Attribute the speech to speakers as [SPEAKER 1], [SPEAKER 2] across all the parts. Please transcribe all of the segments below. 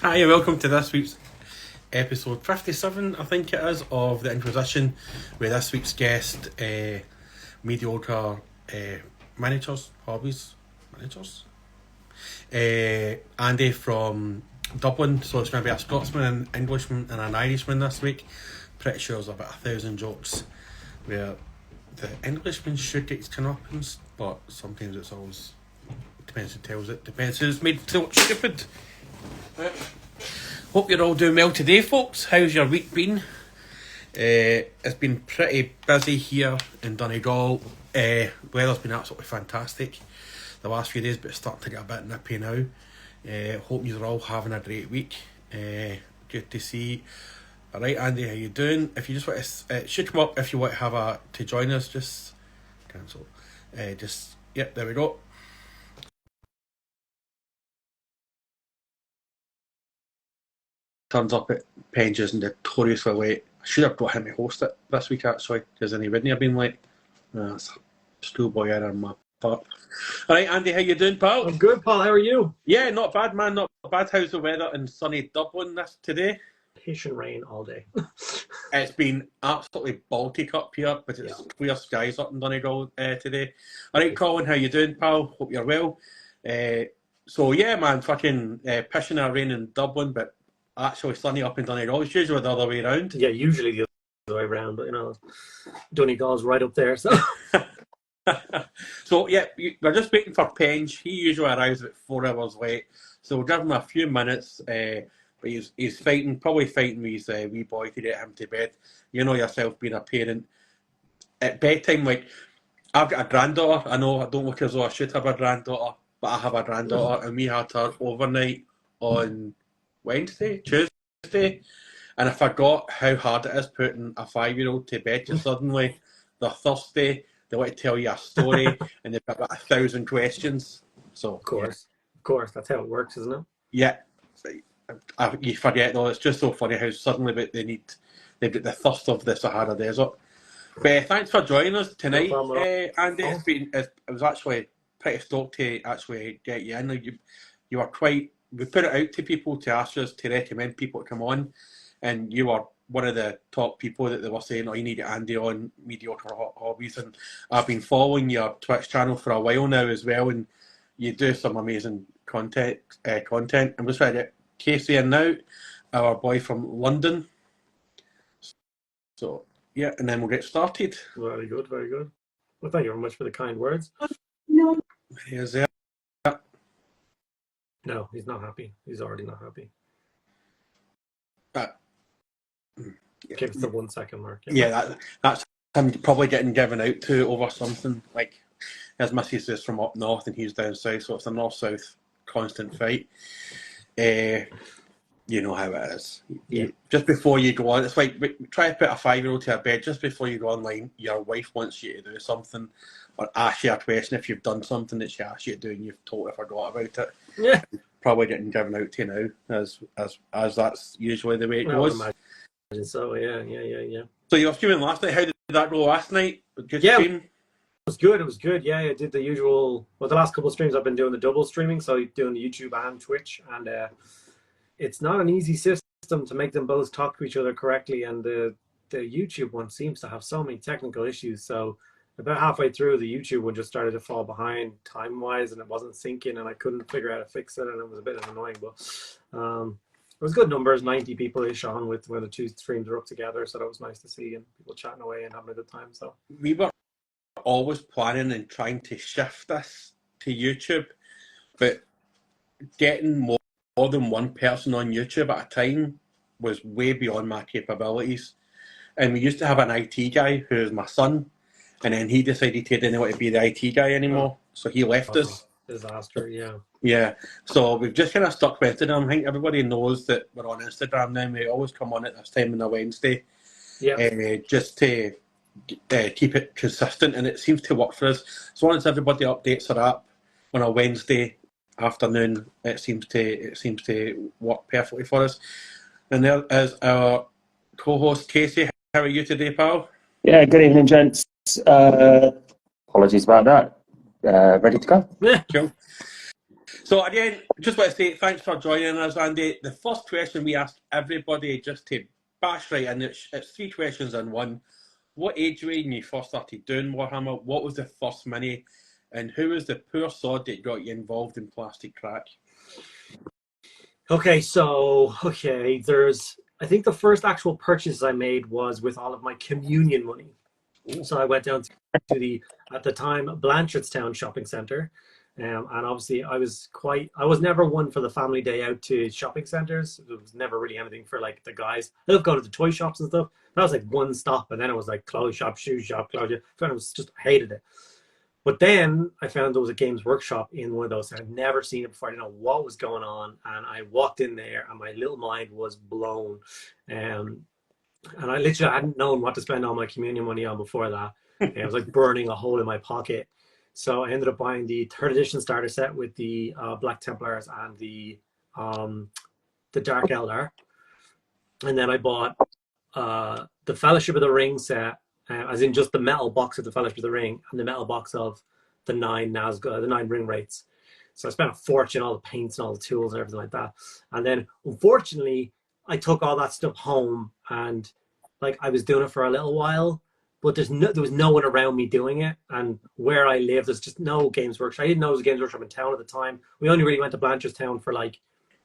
[SPEAKER 1] Hi, welcome to this week's episode 57, I think it is, of The Inquisition, with this week's guest, mediocre managers. Andy from Dublin, so it's going to be a Scotsman, an Englishman and an Irishman this week. Pretty sure there's about 1,000 jokes where the Englishman should get his comeuppance, but sometimes it's always, depends who tells it, depends who's made to look stupid. Hope you're all doing well today, folks. How's your week been? It's been pretty busy here in Donegal. Weather's been absolutely fantastic the last few days, but it's starting to get a bit nippy now. Hope you're all having a great week. Good to see. Alright, Andy, how you doing? If you just want to, should come up if you want to have to join us. Just cancel. Yep, there we go. Turns up at Penges notoriously late. I should have got him to host it this week actually, because then he wouldn't have been late. That's a schoolboy error on my part. Alright, Andy, how you doing, pal?
[SPEAKER 2] I'm good, Paul. How are you?
[SPEAKER 1] Yeah, not bad, man. Not bad. How's the weather in sunny Dublin today?
[SPEAKER 2] Patient rain all day.
[SPEAKER 1] It's been absolutely Baltic up here, but it's clear skies up in Donegal today. Alright, Colin, how you doing, pal? Hope you're well. So yeah, man, fucking pissing a rain in Dublin, but actually sunny up in Donegal. It's usually the other way around.
[SPEAKER 2] Yeah, usually the other way around, but you know, Donegal's right up there. So,
[SPEAKER 1] so yeah, we're just waiting for Penge. He usually arrives about 4 hours late, so we'll give him a few minutes. But he's probably fighting with his wee boy to get him to bed. You know yourself, being a parent. At bedtime, like, I've got a granddaughter. I know I don't look as though I should have a granddaughter, but I have a granddaughter, and we had her overnight on Tuesday, and I forgot how hard it is putting a 5-year-old to bed. Just suddenly, they're thirsty, they want to tell you a story, and they've got about 1,000 questions. So
[SPEAKER 2] of course, that's how it works, isn't it?
[SPEAKER 1] Yeah. You forget though, it's just so funny how suddenly they've got the thirst of the Sahara Desert. But thanks for joining us tonight, Andy. It was actually pretty stoked to actually get you in. You were we put it out to people to ask us to recommend people to come on, and you were one of the top people that they were saying, oh, you need Andy on Mediocre Hobbies. And I've been following your Twitch channel for a while now as well, and you do some amazing content. I'm just trying to get Casey in now, our boy from London. So yeah, and then we'll get started.
[SPEAKER 2] Very good. Well, thank you very much for the kind words.
[SPEAKER 1] No. He is there.
[SPEAKER 2] No, he's not happy. He's already not happy. Give us the 1 second mark.
[SPEAKER 1] Yeah, that's him probably getting given out to over something. Like, his missus is from up north and he's down south, so it's a north-south constant fight. You know how it is. Just before you go on, it's like try to put a 5-year-old to a bed. Just before you go online, your wife wants you to do something or ask you a question if you've done something that she asked you to do and you've totally forgot about it.
[SPEAKER 2] Yeah,
[SPEAKER 1] probably getting given out to you now, as that's usually the way it goes.
[SPEAKER 2] I imagine so. Yeah.
[SPEAKER 1] So you were streaming last night. How did that go last night? Good stream?
[SPEAKER 2] It was good. Yeah, I did the usual. Well, the last couple of streams I've been doing the double streaming, so doing YouTube and Twitch, and it's not an easy system to make them both talk to each other correctly. And the YouTube one seems to have so many technical issues. So about halfway through, the YouTube one just started to fall behind time-wise, and it wasn't syncing, and I couldn't figure out how to fix it, and it was a bit annoying. But it was good numbers, 90 people-ish on with when the two streams were up together, so that was nice to see, and people chatting away and having a good time. So
[SPEAKER 1] we were always planning and trying to shift this to YouTube, but getting more than one person on YouTube at a time was way beyond my capabilities. And we used to have an IT guy who is my son, and then he decided he didn't want to be the IT guy anymore, so he left us.
[SPEAKER 2] Disaster, yeah.
[SPEAKER 1] Yeah, so we've just kind of stuck with it. I think everybody knows that we're on Instagram now. We always come on at this time on a Wednesday, just to keep it consistent, and it seems to work for us. As long as everybody updates their app on a Wednesday afternoon, it seems to work perfectly for us. And there is our co-host Casey. How are you today, pal?
[SPEAKER 3] Yeah, good evening, gents. Apologies about that. Ready to go?
[SPEAKER 1] Cool. So again, just want to say thanks for joining us, Andy. The first question we ask everybody, just to bash right in, it's three questions in one. What age were you when you first started doing Warhammer? What was the first mini? And who was the poor sod that got you involved in plastic crack?
[SPEAKER 2] Okay, so there's I think the first actual purchase I made was with all of my communion money.
[SPEAKER 1] Ooh.
[SPEAKER 2] So I went down to the, at the time, Blanchardstown shopping center. And obviously I was never one for the family day out to shopping centers. It was never really anything for like the guys. I love going to the toy shops and stuff. That was like one stop, and then it was like clothes shop, shoe shop, clothes shop. I was just hated it. But then I found there was a Games Workshop in one of those. I'd never seen it before. I didn't know what was going on. And I walked in there and my little mind was blown. Um, and I literally hadn't known what to spend all my communion money on before that. And it was like burning a hole in my pocket. So I ended up buying the third edition starter set with the Black Templars and the Dark Eldar. And then I bought the Fellowship of the Ring set, as in just the metal box of the Fellowship of the Ring and the metal box of the 9 Nazgûl, the 9 ring rates. So I spent a fortune, all the paints and all the tools and everything like that. And then unfortunately, I took all that stuff home, and like I was doing it for a little while, but there was no one around me doing it. And where I live, there's just no Games Workshop. I didn't know there was a Games Workshop in town at the time. We only really went to Blanchardstown for like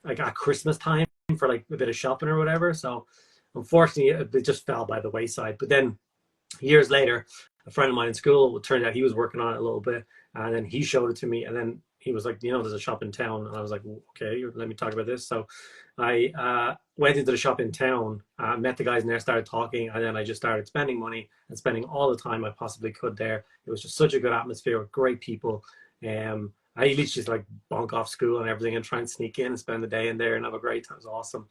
[SPEAKER 2] at Christmas time for like a bit of shopping or whatever. So unfortunately, it just fell by the wayside. But then years later, a friend of mine in school, it turned out he was working on it a little bit, and then he showed it to me, and then he was like, there's a shop in town. And I was like, okay, let me talk about this. So I went into the shop in town, met the guys in there, started talking, and then I just started spending money and spending all the time I possibly could there. It was just such a good atmosphere with great people. I literally just like bonk off school and everything and try and sneak in and spend the day in there and have a great time. It was awesome.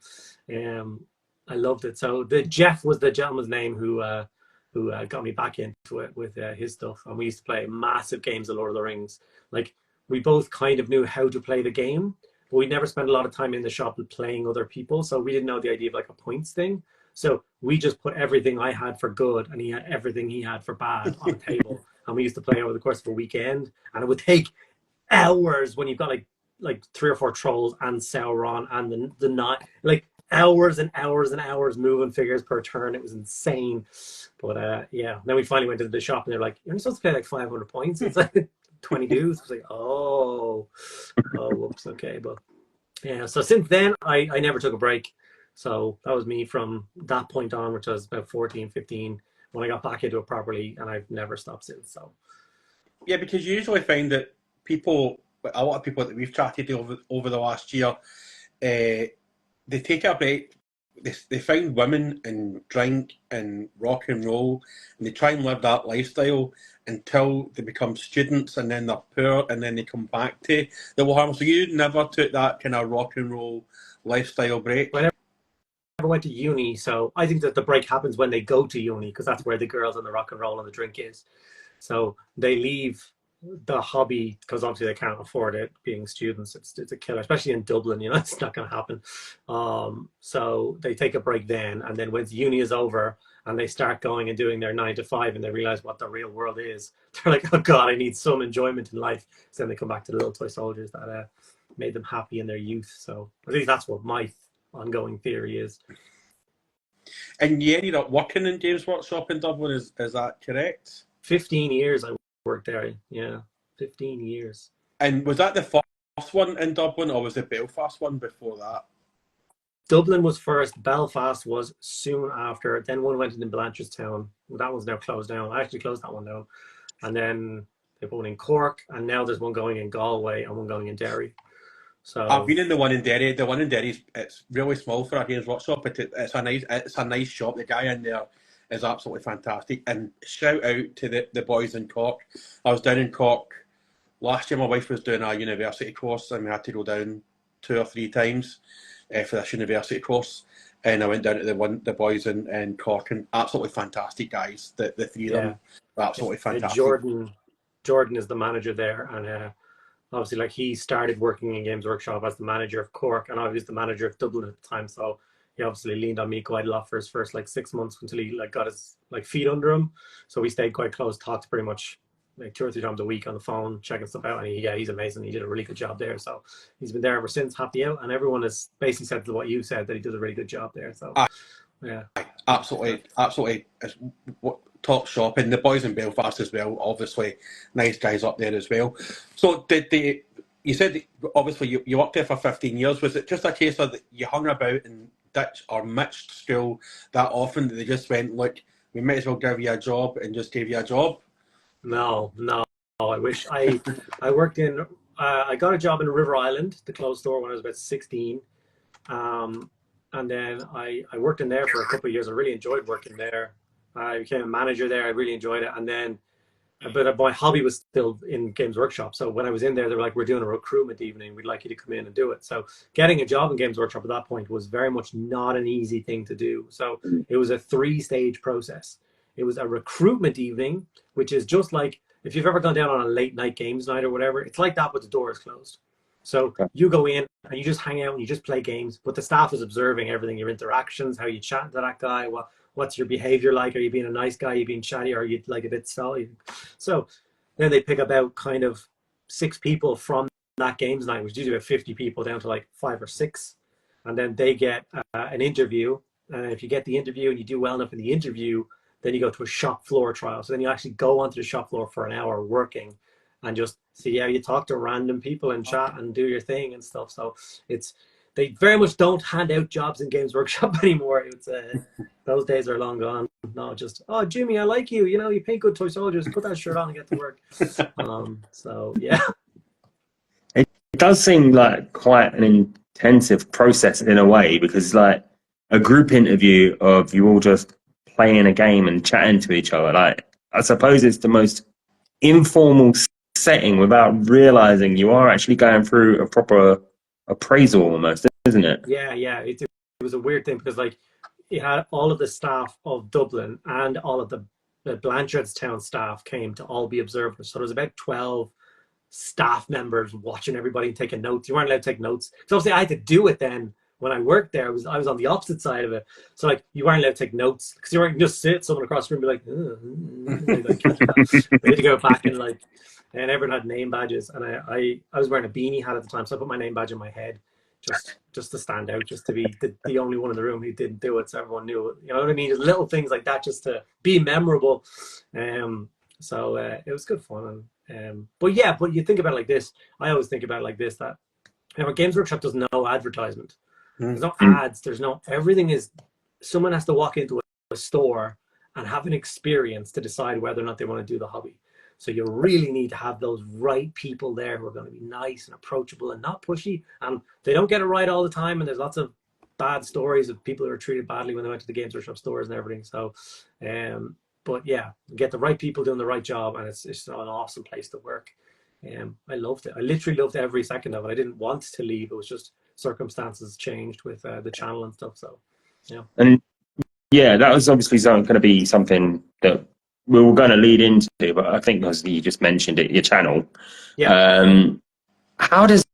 [SPEAKER 2] I loved it. So Jeff was the gentleman's name who got me back into it with his stuff. And we used to play massive games of Lord of the Rings. Like, we both kind of knew how to play the game, but we never spent a lot of time in the shop playing other people. So we didn't know the idea of like a points thing. So we just put everything I had for good and he had everything he had for bad on a table. And we used to play over the course of a weekend. And it would take hours when you've got like 3 or 4 trolls and Sauron and the night, like hours and hours and hours moving figures per turn. It was insane. But yeah, then we finally went to the shop and they're like, you're only supposed to pay like 500 points. It's like 20 dues. I was like, oh, whoops, okay. But yeah, so since then I never took a break. So that was me from that point on, which was about 14, 15, when I got back into it properly, and I've never stopped since. So
[SPEAKER 1] Yeah, because you usually find that a lot of people that we've chatted to over the last year, they take a break. They find women and drink and rock and roll, and they try and live that lifestyle until they become students, and then they're poor, and then they come back to the Warhammer. So you never took that kind of rock and roll lifestyle break.
[SPEAKER 2] I never went to uni, so I think that the break happens when they go to uni, because that's where the girls and the rock and roll and the drink is. So they leave the hobby because obviously they can't afford it. Being students, it's a killer, especially in Dublin. It's not going to happen. So they take a break then, and then once uni is over and they start going and doing their 9 to 5, and they realize what the real world is, they're like, oh god, I need some enjoyment in life. So then they come back to the little toy soldiers that made them happy in their youth. So at least that's what my ongoing theory is.
[SPEAKER 1] And you ended up working in Games Workshop in Dublin, is that correct?
[SPEAKER 2] 15 years I worked there. Yeah, 15 years.
[SPEAKER 1] And was that the first one in Dublin, or was the Belfast one before that?
[SPEAKER 2] Dublin was first. Belfast was soon after. Then one went into Blanchardstown. That one's now closed down. I actually closed that one down. And then they put one in Cork, and now there's one going in Galway and one going in Derry. So
[SPEAKER 1] I've been in the one in Derry. The one in Derry, it's really small for a Games Workshop, but it's a nice shop. The guy in there is absolutely fantastic. And shout out to the boys in Cork. I was down in Cork last year. My wife was doing a university course, and we had to go down 2 or 3 times for this university course. And I went down to the boys in Cork, and absolutely fantastic guys. The 3 of them were absolutely fantastic.
[SPEAKER 2] Jordan is the manager there, and obviously, like, he started working in Games Workshop as the manager of Cork, and I was the manager of Dublin at the time. So he obviously leaned on me quite a lot for his first like 6 months until he like got his like feet under him. So we stayed quite close, talked pretty much like 2 or 3 times a week on the phone, checking stuff out. And he's amazing. He did a really good job there. So he's been there ever since, happy out. And everyone has basically said to what you said, that he does a really good job there. So yeah,
[SPEAKER 1] absolutely, absolutely. It's top shop, and the boys in Belfast as well. Obviously, nice guys up there as well. So you said obviously you worked there for 15 years. Was it just a case of that you hung about and ditched or mixed school that often that they just went, look, we might as well give you a job, and just gave you a job?
[SPEAKER 2] No. I wish I worked in. I got a job in River Island, the clothes store, when I was about 16. And then I worked in there for a couple of years. I really enjoyed working there. I became a manager there. I really enjoyed it. And then, but my hobby was still in Games Workshop. So when I was in there, they were like, we're doing a recruitment evening. We'd like you to come in and do it. So getting a job in Games Workshop at that point was very much not an easy thing to do. So it was a 3-stage process. It was a recruitment evening, which is just like, if you've ever gone down on a late night games night or whatever, it's like that, but the door is closed. So you go in and you just hang out and you just play games, but the staff is observing everything, your interactions, how you chat to that guy, what's your behavior like? Are you being a nice guy? Are you being chatty? Or are you like a bit salty? So then they pick about kind of 6 people from that games night, which is usually about 50 people, down to like 5 or 6. And then they get an interview. And if you get the interview and you do well enough in the interview, then you go to a shop floor trial. So then you actually go onto the shop floor for an hour working and just see how you talk to random people and chat and do your thing and stuff. So they very much don't hand out jobs in Games Workshop anymore. It's those days are long gone. No, just, oh, Jimmy, I like you. You know, you paint good toy soldiers. Put that shirt on and get to work. So yeah.
[SPEAKER 3] It does seem like quite an intensive process in a way, because like a group interview of you all just playing a game and chatting to each other, like I suppose it's the most informal setting without realizing you are actually going through a proper appraisal almost, isn't it?
[SPEAKER 2] Yeah. It was a weird thing, because like it had all of the staff of Dublin and all of the Blanchardstown staff came to all be observers. So there was about 12 staff members watching everybody and taking notes. You weren't allowed to take notes. So obviously I had to do it then. When I worked there, I was on the opposite side of it. So like you weren't allowed to take notes, because you weren't just sit someone across the room and be like, we had to go back and like, and everyone had name badges, and I was wearing a beanie hat at the time, so I put my name badge on my head just to stand out, just to be the only one in the room who didn't do it, so everyone knew it. You know what I mean? Just little things like that, just to be memorable. So it was good fun. But you think about it like this. I always think about it like this: that Games Workshop does no advertisement. There's no ads. There's no, everything is, someone has to walk into a store and have an experience to decide whether or not they want to do the hobby. So you really need to have those right people there who are going to be nice and approachable and not pushy. And they don't get it right all the time. And there's lots of bad stories of people who are treated badly when they went to the Games Workshop stores and everything. So, but yeah, get the right people doing the right job, and it's an awesome place to work. I loved it. I literally loved every second of it. I didn't want to leave. It was just circumstances changed with the channel and stuff. So, yeah.
[SPEAKER 3] And yeah, that was obviously going to be something that we were going to lead into, but I think as you just mentioned it, your channel.
[SPEAKER 2] Yeah.
[SPEAKER 3] How does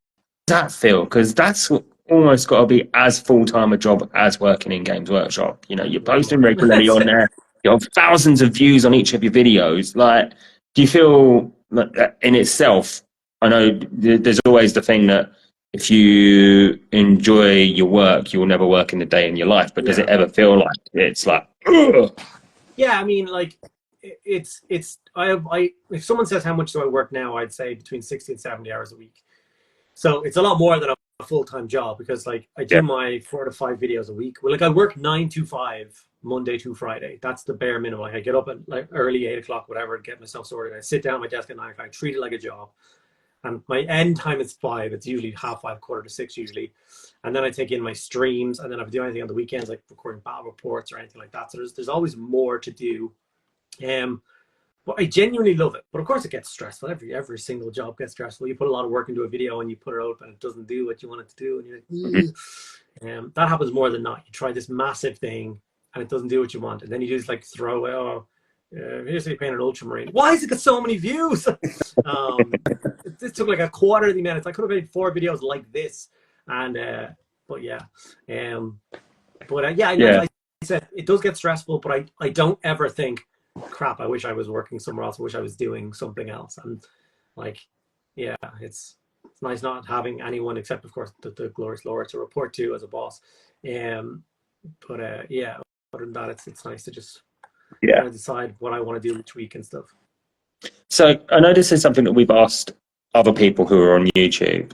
[SPEAKER 3] that feel? Because that's almost got to be as full-time a job as working in Games Workshop. You know, you're posting regularly on there. You have thousands of views on each of your videos. Like, do you feel like in itself, I know there's always the thing that if you enjoy your work, you'll never work in a day in your life. But does it ever feel like it's like, ugh?
[SPEAKER 2] Yeah, I mean, like, it's if someone says how much do I work now, I'd say between 60 and 70 hours a week. So it's a lot more than a full-time job, because like I do my 4 to 5 videos a week. Well, like I work 9 to 5 Monday to Friday. That's the bare minimum. Like I get up at like early 8 o'clock, whatever, get myself sorted. I sit down at my desk at 9 o'clock. I treat it like a job. And my end time is 5. It's usually 5:30, 5:45 usually. And then I take in my streams, and then if I do anything on the weekends, like recording battle reports or anything like that. So there's always more to do. But I genuinely love it. But of course it gets stressful. Every single job gets stressful. You put a lot of work into a video and you put it out and it doesn't do what you want it to do. And you're like, that happens more than not. You try this massive thing and it doesn't do what you want. And then you just like throw away, here's the painted ultramarine. Why has it got so many views? It took like a quarter of the minutes. I could have made 4 videos like this. And, but yeah. I said, it does get stressful, but I don't ever think, crap, I wish I was working somewhere else. I wish I was doing something else. And like, yeah, it's nice not having anyone except, of course, the glorious Laura to report to as a boss. But yeah, other than that, it's nice to just kind of decide what I want to do each week and stuff.
[SPEAKER 3] So I know this is something that we've asked other people who are on YouTube,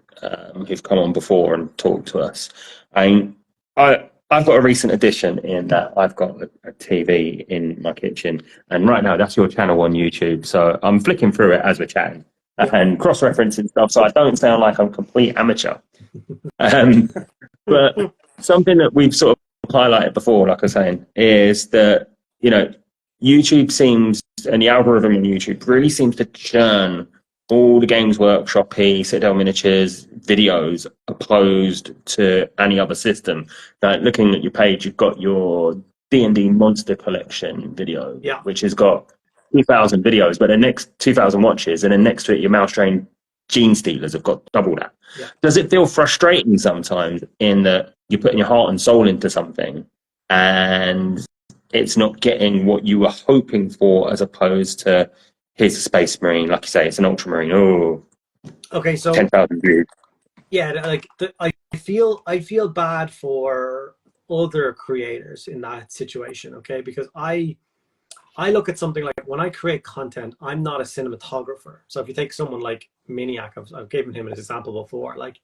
[SPEAKER 3] who've come on before and talked to us. And I've got a recent addition in that I've got a TV in my kitchen, and right now that's your channel on YouTube. So I'm flicking through it as we're chatting and cross-referencing stuff, so I don't sound like I'm a complete amateur. But something that we've sort of highlighted before, like I was saying, is that, you know, YouTube seems, and the algorithm on YouTube really seems to churn all the Games Workshop-y, Citadel Miniatures videos opposed to any other system. Like looking at your page, you've got your D&D Monster Collection video, which has got 2,000 videos, but the next 2,000 watches, and then next to it, your Mouse Train Gene Stealers have got double that. Does it feel frustrating sometimes in that you're putting your heart and soul into something and it's not getting what you were hoping for, as opposed to, here's a Space Marine, like you say, it's an Ultramarine. Oh,
[SPEAKER 2] okay, so
[SPEAKER 3] 10,000 views.
[SPEAKER 2] Yeah, like I feel bad for other creators in that situation, okay? Because I look at something like, when I create content, I'm not a cinematographer. So if you take someone like Maniac, I've given him an example before. Like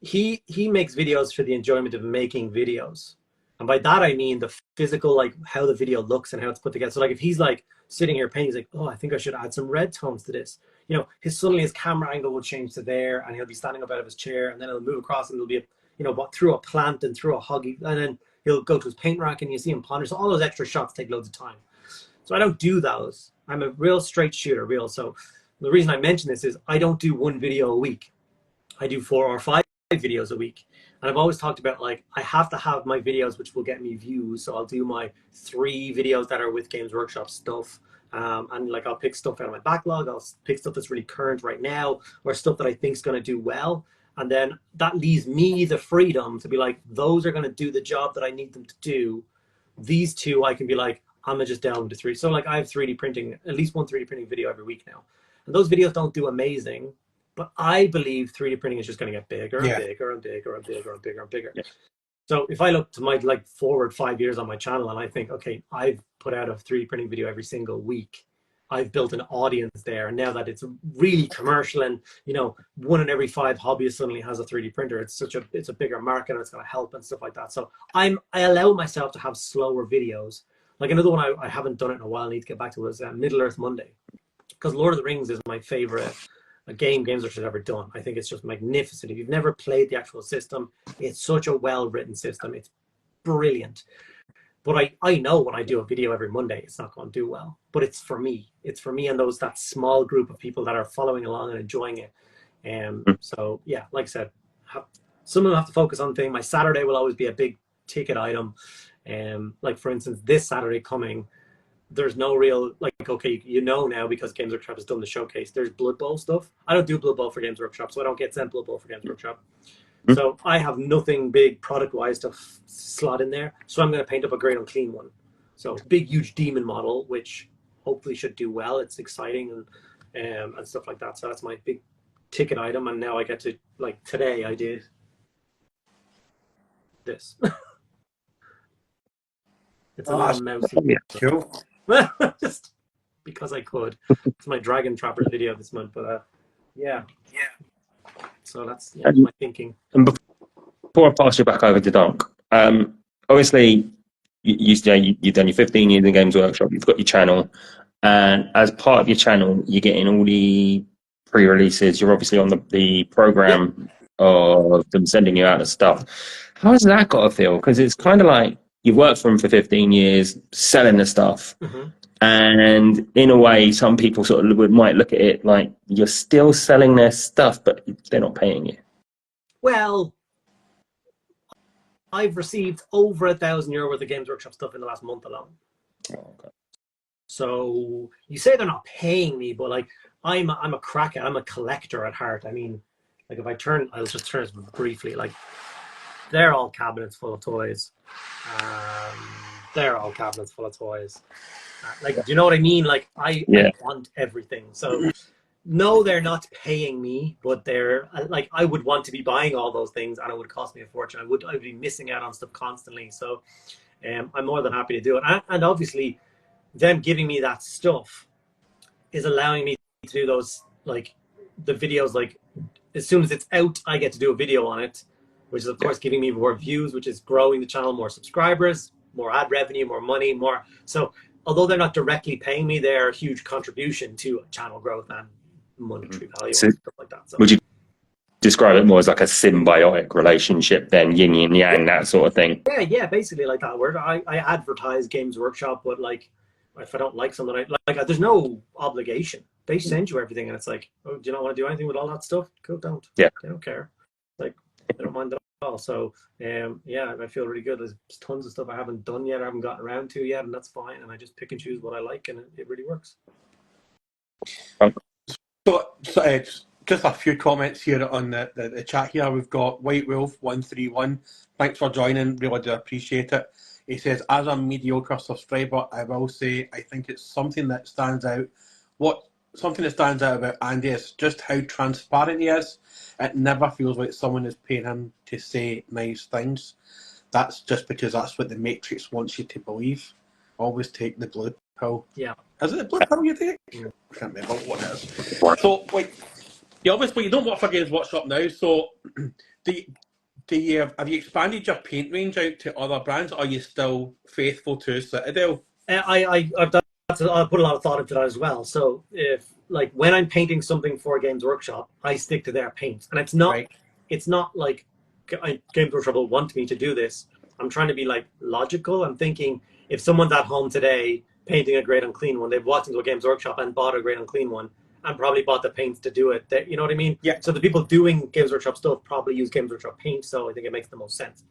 [SPEAKER 2] he makes videos for the enjoyment of making videos. And by that, I mean the physical, like how the video looks and how it's put together. So like if he's like sitting here painting, he's like, oh, I think I should add some red tones to this. You know, suddenly his camera angle will change to there, and he'll be standing up out of his chair, and then it'll move across, and it'll be, through a plant and through a huggy, and then he'll go to his paint rack, and you see him ponder. So all those extra shots take loads of time. So I don't do those. I'm a real straight shooter, So the reason I mention this is I don't do one video a week. I do 4 or 5 videos a week. And I've always talked about, like, I have to have my videos which will get me views. So I'll do my 3 videos that are with Games Workshop stuff. And like I'll pick stuff out of my backlog. I'll pick stuff that's really current right now, or stuff that I think is going to do well. And then that leaves me the freedom to be like, those are going to do the job that I need them to do. These 2, I can be like, I'm gonna just delve into 3. So like I have 3D printing, at least one 3D printing video every week now. And those videos don't do amazing, but I believe 3D printing is just gonna get bigger and bigger and bigger and bigger and bigger and bigger. Yeah. So if I look to my forward 5 years on my channel, and I think, okay, I've put out a 3D printing video every single week. I've built an audience there, and now that it's really commercial, and 1 in every 5 hobbyists suddenly has a 3D printer, it's a bigger market, and it's going to help and stuff like that. So I allow myself to have slower videos. Like another one I haven't done it in a while, I need to get back to, was Middle-earth Monday, because Lord of the Rings is my favorite Games Workshop has ever done. I think it's just magnificent. If you've never played the actual system, it's such a well-written system. It's brilliant. But I know when I do a video every Monday, it's not going to do well. But it's for me. It's for me and that small group of people that are following along and enjoying it. So, yeah, like I said, some of them have to focus on things. My Saturday will always be a big ticket item. Like, for instance, this Saturday coming, there's no real, like, okay, now because Games Workshop has done the showcase, there's Blood Bowl stuff. I don't do Blood Bowl for Games Workshop, so I don't get sent Blood Bowl for Games Workshop. So I have nothing big product-wise to slot in there. So I'm going to paint up a Great Unclean one. So big, huge demon model, which hopefully should do well. It's exciting and stuff like that. So that's my big ticket item. And now I get to, like, today I did this. It's a little mousy.
[SPEAKER 1] Cool.
[SPEAKER 2] Just because I could. It's my Dragon Trappers video this month, but yeah. So that's my thinking.
[SPEAKER 3] And before I pass you back over to Donk, obviously you've done your 15 years in Games Workshop. You've got your channel, and as part of your channel, you're getting all the pre-releases. You're obviously on the program of them sending you out the stuff. How has that got to feel? Because it's kind of like you've worked for them for 15 years, selling the stuff. And in a way, some people sort of might look at it like you're still selling their stuff, but they're not paying you.
[SPEAKER 2] Well, I've received over €1,000 worth of Games Workshop stuff in the last month alone.
[SPEAKER 3] Oh, okay.
[SPEAKER 2] So you say they're not paying me, but like I'm a cracker. I'm a collector at heart. I mean, like I'll just turn this briefly. Like they're all cabinets full of toys. they're all cabinets full of toys. Like, do you know what I mean? Like, I want everything. So, no, they're not paying me, but they're like, I would want to be buying all those things, and it would cost me a fortune. I would be missing out on stuff constantly. So, I'm more than happy to do it. And obviously, them giving me that stuff is allowing me to do those, like, the videos. Like, as soon as it's out, I get to do a video on it, which is of course giving me more views, which is growing the channel, more subscribers, more ad revenue, more money, more. So although they're not directly paying me, they're a huge contribution to channel growth and monetary value and stuff like that. So
[SPEAKER 3] would you describe it more as like a symbiotic relationship then, yin and yang, that sort of thing?
[SPEAKER 2] Yeah, basically like that word. I advertise Games Workshop, but like, if I don't like something, there's no obligation. They send you everything, and it's like, oh, do you not want to do anything with all that stuff? Cool, don't.
[SPEAKER 3] Yeah.
[SPEAKER 2] They don't care. Like, they don't mind at all. So, yeah, I feel really good. There's tons of stuff I haven't done yet, I haven't gotten around to yet, and that's fine. And I just pick and choose what I like, and it really works.
[SPEAKER 1] So just a few comments here on the chat here. We've got White Wolf 131. Thanks for joining. Really do appreciate it. He says, as a mediocre subscriber, I will say I think it's something that stands out. Something that stands out about Andy is just how transparent he is. It never feels like someone is paying him to say nice things. That's just because that's what the Matrix wants you to believe. Always take the blue pill.
[SPEAKER 2] Yeah.
[SPEAKER 1] Is it the blue pill you take? I can't remember what it is. So, like, obviously you don't work for Games Workshop now, so have you expanded your paint range out to other brands, or are you still faithful to Citadel?
[SPEAKER 2] I put a lot of thought into that as well. So if, like, when I'm painting something for Games Workshop, I stick to their paint, and it's not like Games Workshop will want me to do this. I'm trying to be like logical. I'm thinking if someone's at home today painting a great unclean one, they've walked into a Games Workshop and bought a great unclean one, and probably bought the paints to do it. You know what I mean?
[SPEAKER 1] Yeah.
[SPEAKER 2] So the people doing Games Workshop stuff probably use Games Workshop paint, so I think it makes the most sense.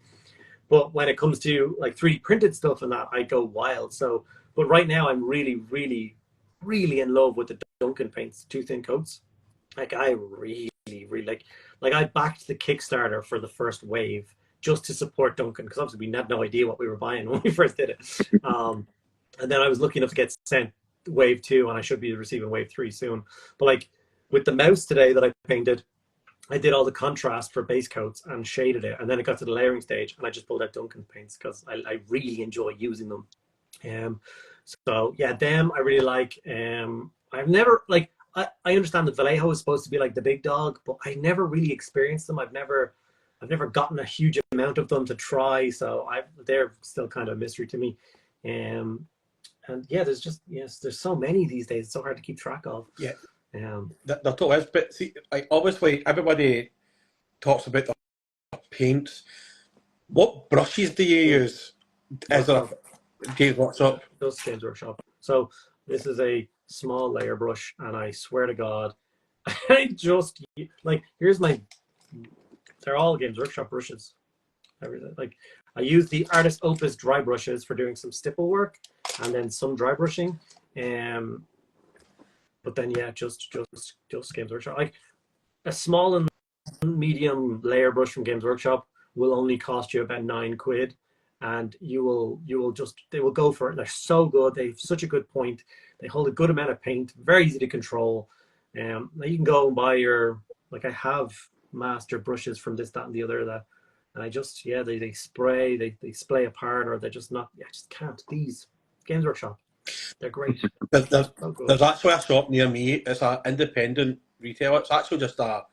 [SPEAKER 2] But when it comes to like 3D printed stuff and that, I go wild. So, but right now I'm really, really, really in love with the Duncan paints, 2 thin coats. Like, I really, really like I backed the Kickstarter for the first wave just to support Duncan, because obviously we had no idea what we were buying when we first did it. And then I was lucky enough to get sent wave 2, and I should be receiving wave 3 soon. But like with the mouse today that I painted, I did all the contrast for base coats and shaded it, and then it got to the layering stage, and I just pulled out Duncan paints because I really enjoy using them. So yeah, them I really like. I've never I understand that Vallejo is supposed to be like the big dog, but I never really experienced them. I've never gotten a huge amount of them to try, so they're still kind of a mystery to me. And yeah, there's so many these days. It's so hard to keep track of.
[SPEAKER 1] Yeah. That totally is. But see, like, obviously everybody talks about the paints. What brushes do you use as a Games Workshop?
[SPEAKER 2] Those Games Workshop. So this is a small layer brush, and I swear to God, I just like, they're all Games Workshop brushes. Everything. Like, I use the Artist Opus dry brushes for doing some stipple work, and then some dry brushing. But then yeah, just Games Workshop. Like, a small and medium layer brush from Games Workshop will only cost you about £9, and they will go for it. They're so good. They've such a good point. They hold a good amount of paint. Very easy to control. You can go and buy I have master brushes from this, that, and the other that. And I just, they spray, they splay apart, or they're just not, I just can't. These Games Workshop, they're great.
[SPEAKER 1] There's actually a shop near me. It's an independent retailer. It's actually just a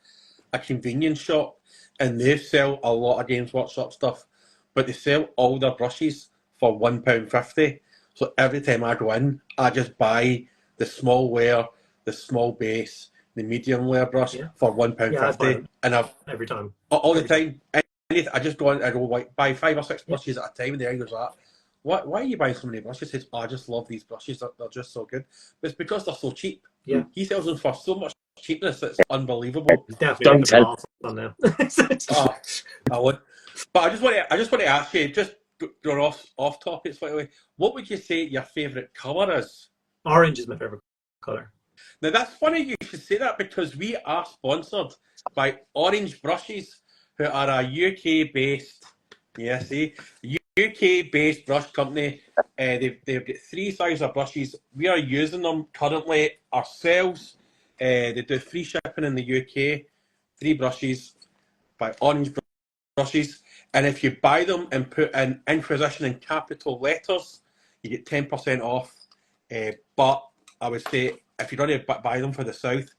[SPEAKER 1] convenience shop, and they sell a lot of Games Workshop stuff, but they sell all their brushes for £1.50. So every time I go in, I just buy the small layer, the small base, the medium layer brush for £1.50, and
[SPEAKER 2] every time,
[SPEAKER 1] all the time. I just go in, I go like buy 5 or 6 brushes at a time, and the guy goes like, why are you buying so many brushes? He says, I just love these brushes, they're just so good. But it's because they're so cheap.
[SPEAKER 2] Yeah.
[SPEAKER 1] He sells them for so much cheapness, it's unbelievable.
[SPEAKER 2] Definitely don't on them.
[SPEAKER 1] I would. But I just want to ask you, just going off topic slightly, what would you say your favourite colour is?
[SPEAKER 2] Orange is my favourite colour.
[SPEAKER 1] Now that's funny you should say that, because we are sponsored by Orange Brushes, who are a UK-based, UK-based brush company. They've got 3 sizes of brushes. We are using them currently ourselves. They do free shipping in the UK. 3 brushes by Orange Brushes. And if you buy them and put in Inquisition in capital letters, you get 10% off. But I would say if you're going to buy them for the south,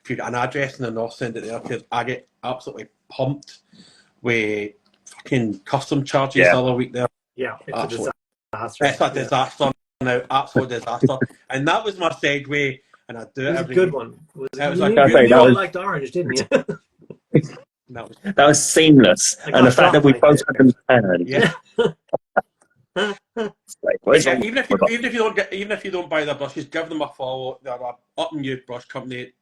[SPEAKER 1] if you've got an address in the north, send it there, because I get absolutely pumped with fucking custom charges the other week there.
[SPEAKER 2] Yeah, it's
[SPEAKER 1] absolutely.
[SPEAKER 2] a disaster.
[SPEAKER 1] It's a disaster now, absolute disaster. And that was my segue, and I do it every
[SPEAKER 2] good
[SPEAKER 1] week.
[SPEAKER 2] one.
[SPEAKER 3] You
[SPEAKER 2] all liked Orange, didn't you?
[SPEAKER 3] That was seamless, and the fact that we both had them planned.
[SPEAKER 1] Yeah.
[SPEAKER 3] Like,
[SPEAKER 1] even if you don't buy their brushes, give them a follow. They're a up and new brush company,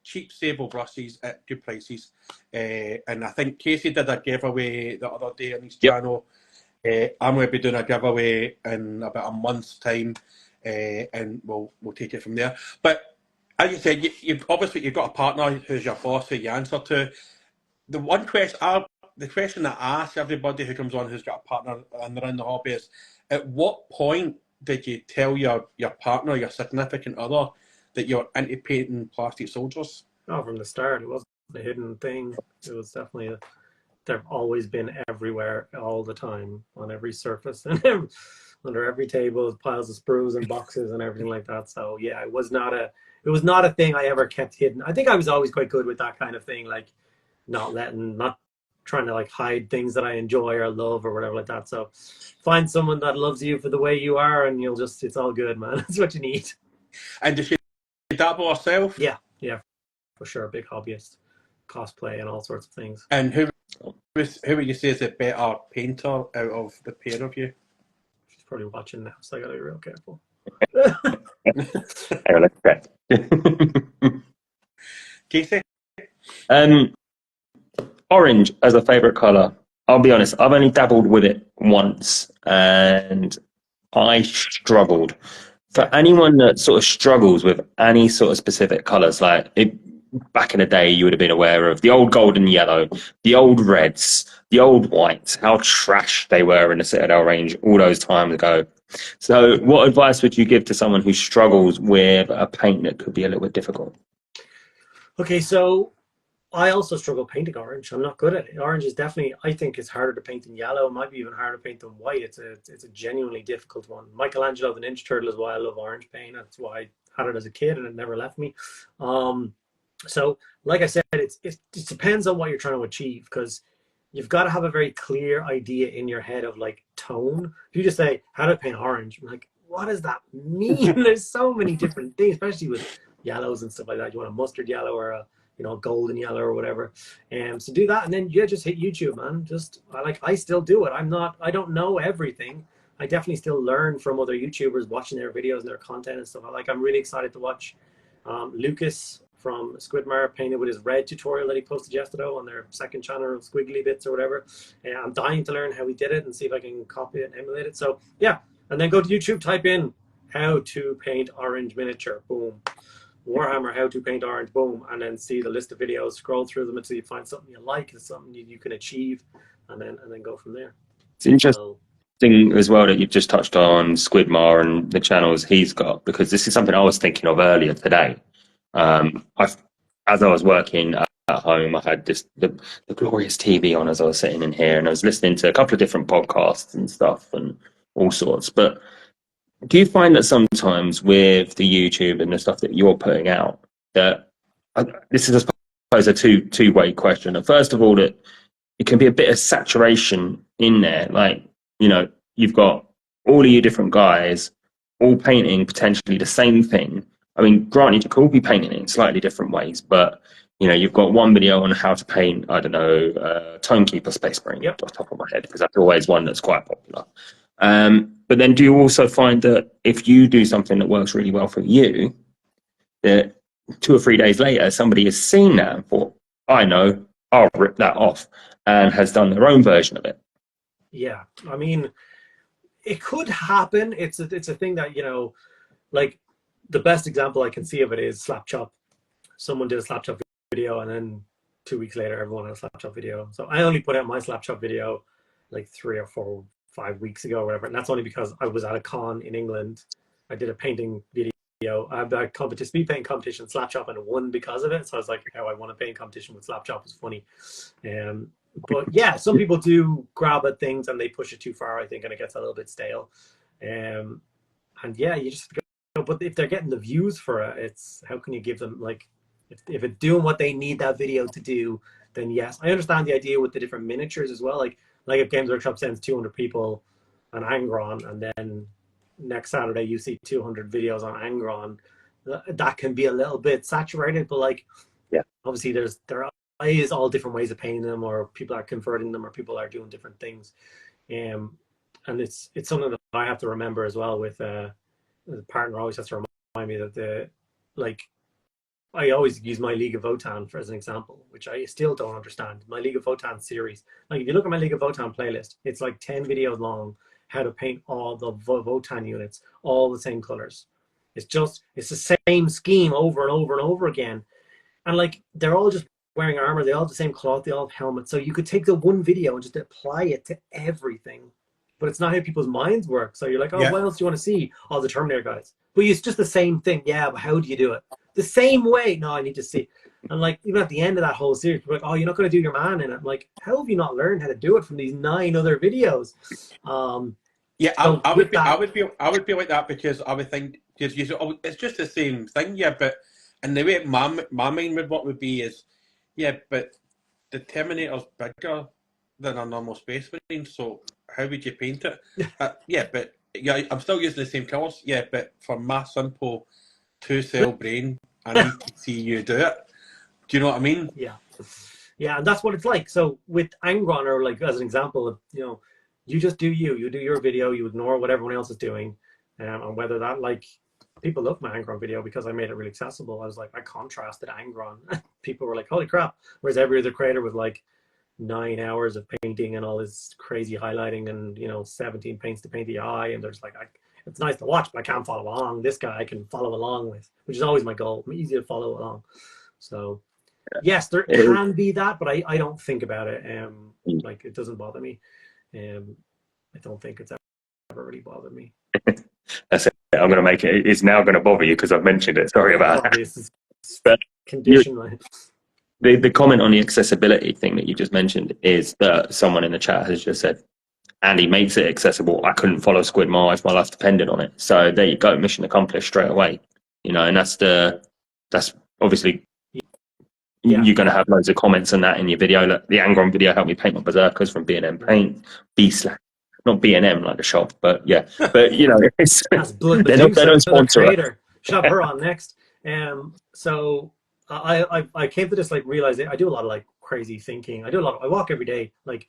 [SPEAKER 1] cheap, stable brushes at good prices. And I think Casey did a giveaway the other day on his channel. I'm going to be doing a giveaway in about a month's time, and we'll take it from there. But as you said, you've got a partner who's your boss who you answer to. The question that I ask everybody who comes on who's got a partner and they're in the hobby is, at what point did you tell your partner, your significant other, that you're into painting plastic soldiers?
[SPEAKER 2] Oh, from the start. It wasn't a hidden thing. It was definitely they've always been everywhere, all the time, on every surface, and under every table, piles of sprues and boxes and everything like that. So yeah, it was not a thing I ever kept hidden. I think I was always quite good with that kind of thing, like not trying to like hide things that I enjoy or love or whatever like that. So find someone that loves you for the way you are, and it's all good, man. That's what you need.
[SPEAKER 1] And does she dabble herself?
[SPEAKER 2] Yeah, for sure. Big hobbyist, cosplay and all sorts of things.
[SPEAKER 1] And who would you say is the better painter out of the pair of you?
[SPEAKER 2] She's probably watching now, so I gotta be real careful.
[SPEAKER 1] Casey?
[SPEAKER 3] Orange as a favourite colour. I'll be honest, I've only dabbled with it once and I struggled. For anyone that sort of struggles with any sort of specific colours, back in the day, you would have been aware of the old gold and yellow, the old reds, the old whites, how trash they were in the Citadel range all those times ago. So what advice would you give to someone who struggles with a paint that could be a little bit difficult?
[SPEAKER 2] Okay, so I also struggle painting orange. I'm not good at it. Orange is definitely, I think it's harder to paint than yellow. It might be even harder to paint than white. It's a genuinely difficult one. Michelangelo the Ninja Turtle is why I love orange paint. That's why I had it as a kid and it never left me. So like I said, it depends on what you're trying to achieve, because you've got to have a very clear idea in your head of like tone. If you just say, how to paint orange, I'm like, what does that mean? There's so many different things, especially with yellows and stuff like that. You want a mustard yellow or a golden yellow or whatever. So do that, and then just hit YouTube, man. I still do it. I don't know everything. I definitely still learn from other YouTubers, watching their videos and their content and stuff. I'm really excited to watch Lucas from Squidmar painted with his red tutorial that he posted yesterday on their second channel, Squiggly Bits or whatever. I'm dying to learn how he did it and see if I can copy it and emulate it. So yeah, and then go to YouTube, type in how to paint orange miniature, boom. Warhammer, how to paint orange, boom, and then see the list of videos, scroll through them until you find something you like, it's something you can achieve, and then go from there.
[SPEAKER 3] It's interesting as well that you've just touched on Squidmar and the channels he's got, because this is something I was thinking of earlier today. As I was working at home, I had the glorious TV on as I was sitting in here, and I was listening to a couple of different podcasts and stuff and all sorts. But do you find that sometimes with the YouTube and the stuff that you're putting out, that this is, I suppose, a two-way question. First of all, that it can be a bit of saturation in there. Like, you've got all of you different guys all painting potentially the same thing. I mean, granted, you could all be painting it in slightly different ways, but you've got one video on how to paint, I don't know, Tonekeeper Space Marine, off the top of my head, because that's always one that's quite popular. But then do you also find that if you do something that works really well for you, that 2 or 3 days later, somebody has seen that and thought, I know, I'll rip that off, and has done their own version of it?
[SPEAKER 2] Yeah, I mean, it could happen. It's a thing that, like the best example I can see of it is Slapchop. Someone did a Slapchop video, and then 2 weeks later, everyone had a Slapchop video. So I only put out my Slapchop video like 3 or 5 weeks ago or whatever, and that's only because I was at a con in England. I did a painting video, a competition, speed painting competition, Slapshot, and I won because of it. So I was like, "Oh, I won a painting competition with Slapshot." Was funny. But yeah, some people do grab at things and they push it too far, I think, and it gets a little bit stale. And yeah, you just go, but if they're getting the views for it, it's how can you give them, like, if it's doing what they need that video to do, then yes. I understand the idea with the different miniatures as well. Like if Games Workshop sends 200 people on Angron, and then next Saturday you see 200 videos on Angron, that can be a little bit saturated. But like,
[SPEAKER 3] yeah,
[SPEAKER 2] obviously there is all different ways of painting them, or people are converting them, or people are doing different things. And it's something that I have to remember as well. With the partner always has to remind me that I always use my League of Votan as an example, which I still don't understand. My League of Votan series, like if you look at my League of Votan playlist, it's like 10 videos long, how to paint all the Votan units, all the same colors. It's the same scheme over and over and over again. And like, they're all just wearing armor, they all have the same cloth, they all have helmets. So you could take the one video and just apply it to everything. But it's not how people's minds work. So you're like, oh, what else do you want to see? All the Terminator guys. But it's just the same thing. Yeah, but how do you do it? The same way. No, I need to see. And like, even at the end of that whole series, we're like, oh, you're not going to do your man in it. I'm like, how have you not learned how to do it from these 9 other videos?
[SPEAKER 1] Yeah, I would be like that, because I would think, because it's just the same thing, yeah. But and the way my mind would be is, yeah, but the Terminator's bigger than a normal Space Marine, so how would you paint it? Yeah, but yeah, I'm still using the same colours. Yeah, but for my simple 2-cell brain, I need to see you do it. Do you know what I mean?
[SPEAKER 2] Yeah, and that's what it's like. So with Angron, or like as an example of, you just do you do your video, you ignore what everyone else is doing, and whether that, like, people love my Angron video because I made it really accessible. I was like, I contrasted Angron. People were like, holy crap. Whereas every other creator was like 9 hours of painting and all this crazy highlighting and 17 paints to paint the eye, and there's like, it's nice to watch, but I can't follow along. This guy I can follow along with, which is always my goal. I'm easy to follow along. So yes, there can be that, but I don't think about it. Like, it doesn't bother me. I don't think it's ever really bothered me.
[SPEAKER 3] That's it. I'm going to make it. It's now going to bother you because I've mentioned it. Sorry about that.
[SPEAKER 2] But condition.
[SPEAKER 3] The comment on the accessibility thing that you just mentioned is that someone in the chat has just said, Andy makes it accessible. I couldn't follow Squid my life depended on it. So there you go, mission accomplished straight away. And that's obviously, you're going to have loads of comments on that in your video. Look, the Angron video helped me paint my berserkers from B&M Paint. Not B&M like the shop, but yeah. But it's they don't sponsor it.
[SPEAKER 2] Shove her on next. So I came to this, like, realizing I do a lot of like crazy thinking. I walk every day, like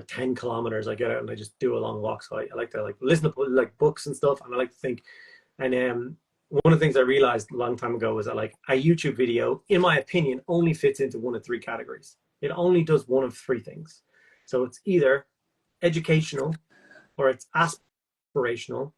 [SPEAKER 2] 10 kilometers. I get out and I just do a long walk. So I like to like listen to like books and stuff, and I like to think. And one of the things I realized a long time ago was that, like, a YouTube video, in my opinion, only fits into one of 3 categories. It only does one of 3 things. So it's either educational, or it's aspirational,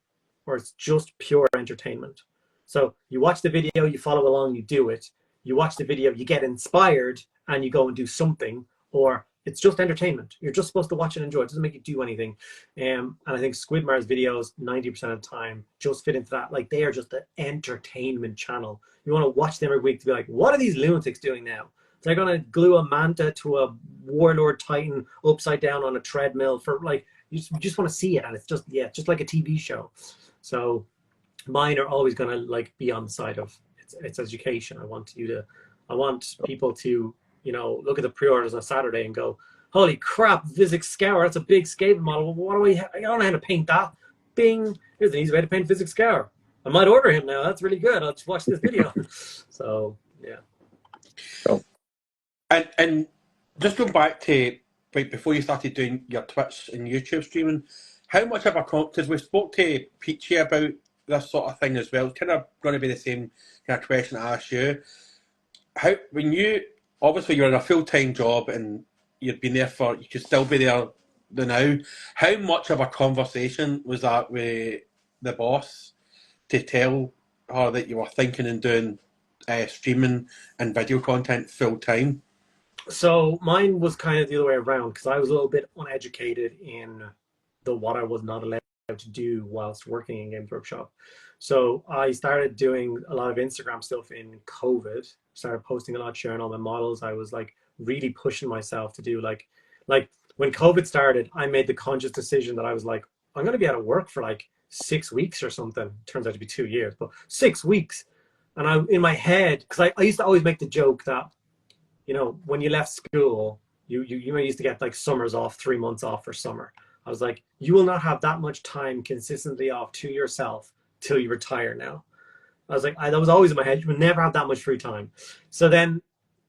[SPEAKER 2] or it's just pure entertainment. So you watch the video, you follow along, you do it. You watch the video, you get inspired, and you go and do something, or it's just entertainment. You're just supposed to watch and enjoy. It doesn't make you do anything. And I think Squidmar's videos, 90% of the time, just fit into that. Like, they are just an entertainment channel. You want to watch them every week to be like, what are these lunatics doing now? They're going to glue a manta to a warlord titan upside down on a treadmill for, like, you just want to see it. And it's just, yeah, just like a TV show. So mine are always going to, like, be on the side of it's education. I want people to, look at the pre-orders on Saturday and go, holy crap, Physics Scour, that's a big Skaven model. I don't know how to paint that. Bing, here's an easy way to paint Physics Scour. I might order him now. That's really good. I'll just watch this video. So, yeah.
[SPEAKER 3] Oh.
[SPEAKER 1] And just going back to right before you started doing your Twitch and YouTube streaming, how much of a because we spoke to Peachy about this sort of thing as well. It's kind of going to be the same kind of question I asked you. When you obviously you're in a full-time job and you've been there you could still be there now. How much of a conversation was that with the boss to tell her that you were thinking and doing streaming and video content full-time?
[SPEAKER 2] So mine was kind of the other way around, because I was a little bit uneducated in what I was not allowed to do whilst working in Games Workshop. So I started doing a lot of Instagram stuff in COVID, started posting a lot, sharing all my models. I was like really pushing myself to do like when COVID started, I made the conscious decision that I was like, I'm going to be out of work for like 6 weeks or something. Turns out to be 2 years, but 6 weeks. And I, in my head, because I used to always make the joke that, you know, when you left school, you used to get like summers off, 3 months off for summer. I was like, you will not have that much time consistently off to yourself till you retire now. I was like, that was always in my head. You will never have that much free time. So then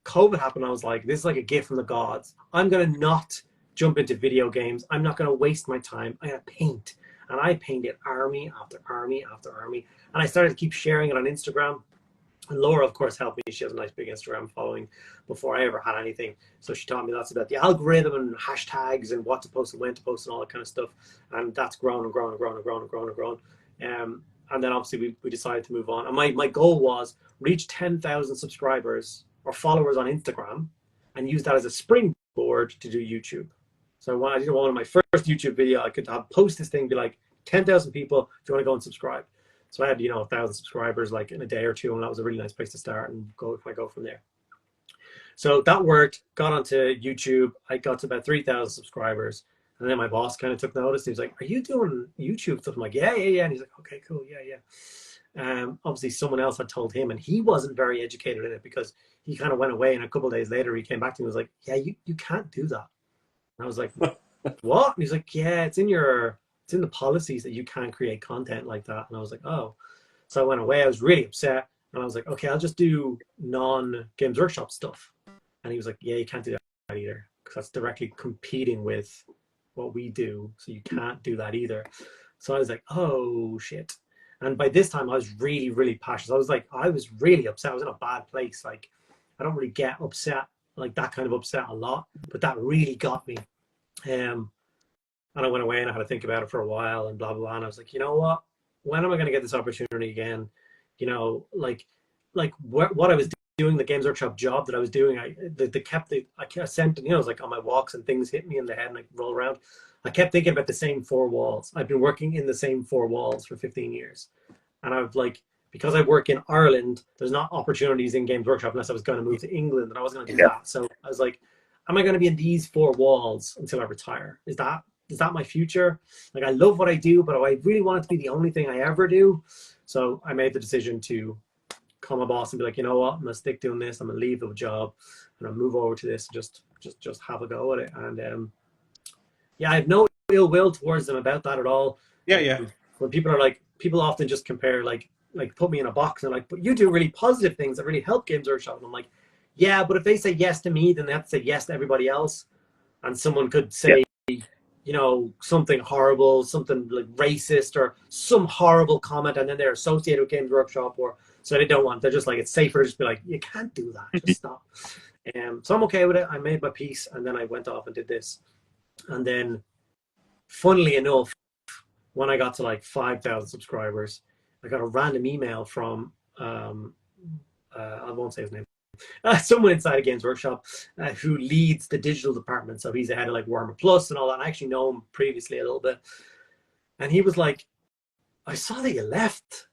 [SPEAKER 2] COVID happened. I was like, this is like a gift from the gods. I'm going to not jump into video games. I'm not going to waste my time. I'm going to paint. And I painted army after army after army. And I started to keep sharing it on Instagram. And Laura, of course, helped me. She has a nice big Instagram following before I ever had anything. So she taught me lots about the algorithm and hashtags and what to post and when to post and all that kind of stuff. And that's grown and grown and grown and grown and grown and grown. And then obviously we decided to move on. And my goal was reach 10,000 subscribers or followers on Instagram and use that as a springboard to do YouTube. So when I did one of my first YouTube video, I could post this thing, be like, 10,000 people, if you want to go and subscribe. So I had, 1,000 subscribers like in a day or two, and that was a really nice place to start and go from there. So that worked, got onto YouTube. I got to about 3,000 subscribers. And then my boss kind of took notice. He was like, are you doing YouTube stuff? I'm like, yeah. And he's like, okay, cool, yeah. Obviously someone else had told him, and he wasn't very educated in it because he kind of went away, and a couple of days later he came back to me and was like, yeah, you can't do that. And I was like, what? And he's like, yeah, it's in the policies that you can't create content like that. And I was like, oh. So I went away. I was really upset. And I was like, okay, I'll just do non-Games Workshop stuff. And he was like, yeah, you can't do that either, because that's directly competing with what we do. So you can't do that either. So I was like, oh, shit. And by this time, I was really, really passionate. I was really upset. I was in a bad place. Like, I don't really get upset, like that kind of upset a lot. But that really got me. And I went away and I had to think about it for a while and blah, blah, blah. And I was like, you know what? When am I going to get this opportunity again? What I was doing, the Games Workshop job that I was doing, I sent, it was like on my walks and things hit me in the head and I roll around. I kept thinking about the same four walls. I've been working in the same four walls for 15 years. And I've because I work in Ireland, there's not opportunities in Games Workshop unless I was going to move to England, and I wasn't going to do that. So I was like, am I going to be in these four walls until I retire? Is that my future? Like, I love what I do, but I really want it to be the only thing I ever do. So I made the decision to call my boss and be like, you know what, I'm gonna stick doing this. I'm gonna leave the job and I'll move over to this and just have a go at it. And I have no ill will towards them about that at all.
[SPEAKER 1] Yeah.
[SPEAKER 2] When people often just compare, like put me in a box and but you do really positive things that really help Games Workshop. And I'm like, yeah, but if they say yes to me, then they have to say yes to everybody else. And someone could say, something horrible, something like racist or some horrible comment, and then they're associated with Games Workshop, so they don't want. They're just like, it's safer to just be like, you can't do that. Just stop. So I'm okay with it. I made my peace, and then I went off and did this. And then, funnily enough, when I got to like 5,000 subscribers, I got a random email from I won't say his name. Someone inside of Games Workshop who leads the digital department. So he's the head of like Warhammer Plus and all that. And I actually know him previously a little bit. And he was like, I saw that you left.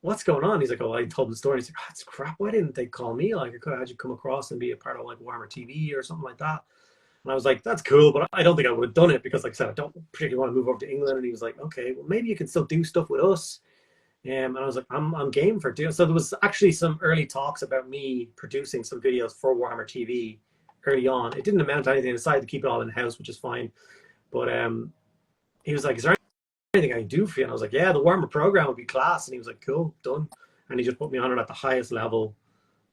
[SPEAKER 2] What's going on? He's like, oh, I told him the story. He's like, that's crap. Why didn't they call me? Like, I could have had you come across and be a part of like Warhammer TV or something like that. And I was like, that's cool, but I don't think I would have done it because, like I said, I don't particularly want to move over to England. And he was like, okay, well, maybe you can still do stuff with us. And I was like, I'm game for doing. So there was actually some early talks about me producing some videos for Warhammer TV early on. It didn't amount to anything. I decided to keep it all in house, which is fine. But he was like, is there anything I can do for you? And I was like, yeah, the Warhammer program would be class. And he was like, cool, done. And he just put me on it at the highest level.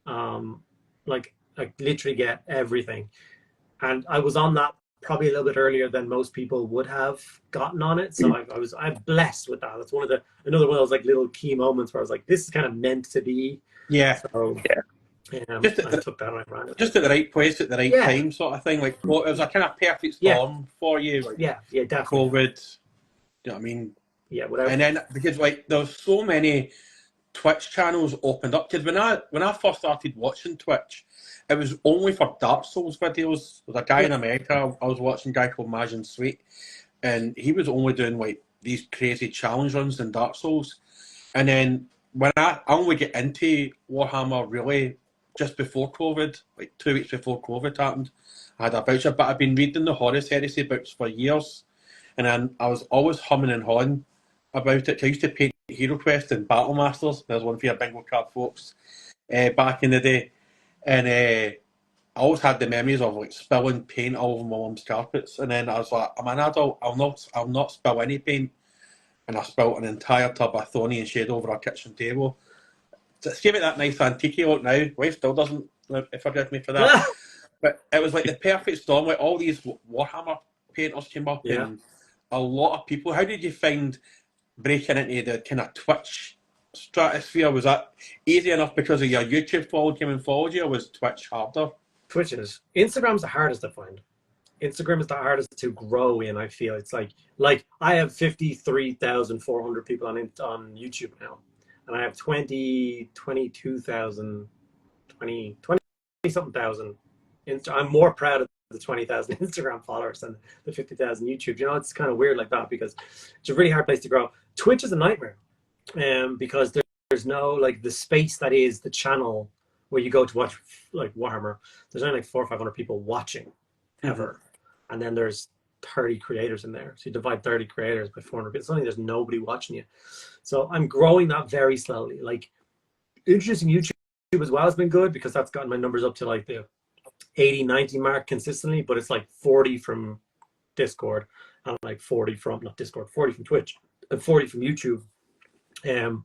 [SPEAKER 2] Like I literally get everything. And I was on that probably a little bit earlier than most people would have gotten on it. So I'm blessed with that. That's another one of those like little key moments where I was like, this is kind of meant to be.
[SPEAKER 1] Yeah.
[SPEAKER 2] So,
[SPEAKER 1] Just
[SPEAKER 2] I took that and I ran it.
[SPEAKER 1] Just at the right place at the right time, sort of thing. Like, it was a kind of perfect storm for you. Like,
[SPEAKER 2] yeah, definitely.
[SPEAKER 1] COVID. Do you know what I mean?
[SPEAKER 2] Yeah, whatever.
[SPEAKER 1] And then because like there's so many Twitch channels opened up. Because when I first started watching Twitch, it was only for Dark Souls videos. There was a guy in America I was watching, a guy called Majin Sweet, and he was only doing like these crazy challenge runs in Dark Souls. And then when I only get into Warhammer really just before COVID, like 2 weeks before COVID happened, I had a voucher, but I've been reading the Horus Heresy books for years, and then I was always humming and hawing about it. I used to paint Hero Quest and Battle Masters. There's one for your bingo card folks back in the day, and I always had the memories of like spilling paint all over my mum's carpets. And then I was like, I'm an adult. I'll not spill any paint. And I spilt an entire tub of Thorny and Shade over our kitchen table. Just give it that nice antique look now. Wife still doesn't forgive me for that. But it was like the perfect storm. Like all these Warhammer painters came up, and a lot of people. How did you find breaking into the kind of Twitch stratosphere? Was that easy enough because of your YouTube following came and followed you, or was Twitch harder?
[SPEAKER 2] Twitch is. Instagram's the hardest to find. Instagram is the hardest to grow in. I feel it's like I have 53,400 people on YouTube now, and I have 22,000, 20 something thousand. I'm more proud of the 20,000 Instagram followers than the 50,000 YouTube. You know, it's kind of weird like that because it's a really hard place to grow. Twitch is a nightmare, because there's no like the space that is the channel where you go to watch like Warhammer. There's only like 400 or 500 people watching ever. And then there's 30 creators in there. So you divide 30 creators by 400 people. Suddenly there's nobody watching you. So I'm growing that very slowly. Like introducing YouTube as well has been good because that's gotten my numbers up to like the 80, 90 mark consistently, but it's like 40 from Discord and like 40 from, not Discord, 40 from Twitch and 40 from YouTube. And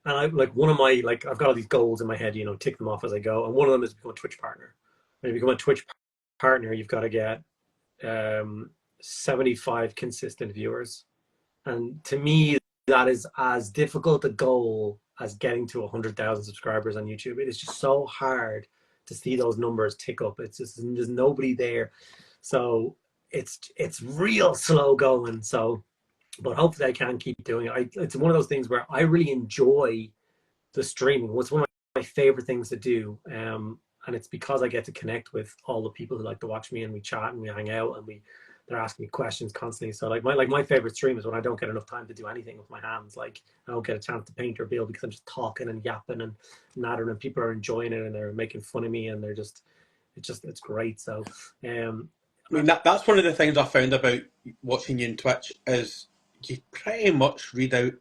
[SPEAKER 2] I like one of my, like I've got all these goals in my head, you know, tick them off as I go. And one of them is become a Twitch partner. When you become a Twitch partner, you've got to get 75 consistent viewers, and to me that is as difficult a goal as getting to 100,000 subscribers on YouTube. It is just so hard to see those numbers tick up. It's just there's nobody there, so it's real slow going. So but hopefully I can keep doing it. It's one of those things where I really enjoy the streaming. It's one of my favorite things to do, and it's because I get to connect with all the people who like to watch me, and we chat and we hang out and they're asking me questions constantly. So like my favorite stream is when I don't get enough time to do anything with my hands. Like I don't get a chance to paint or build because I'm just talking and yapping and nattering, and people are enjoying it and they're making fun of me, and it's great. So
[SPEAKER 1] I mean that's one of the things I found about watching you on Twitch is you pretty much read out,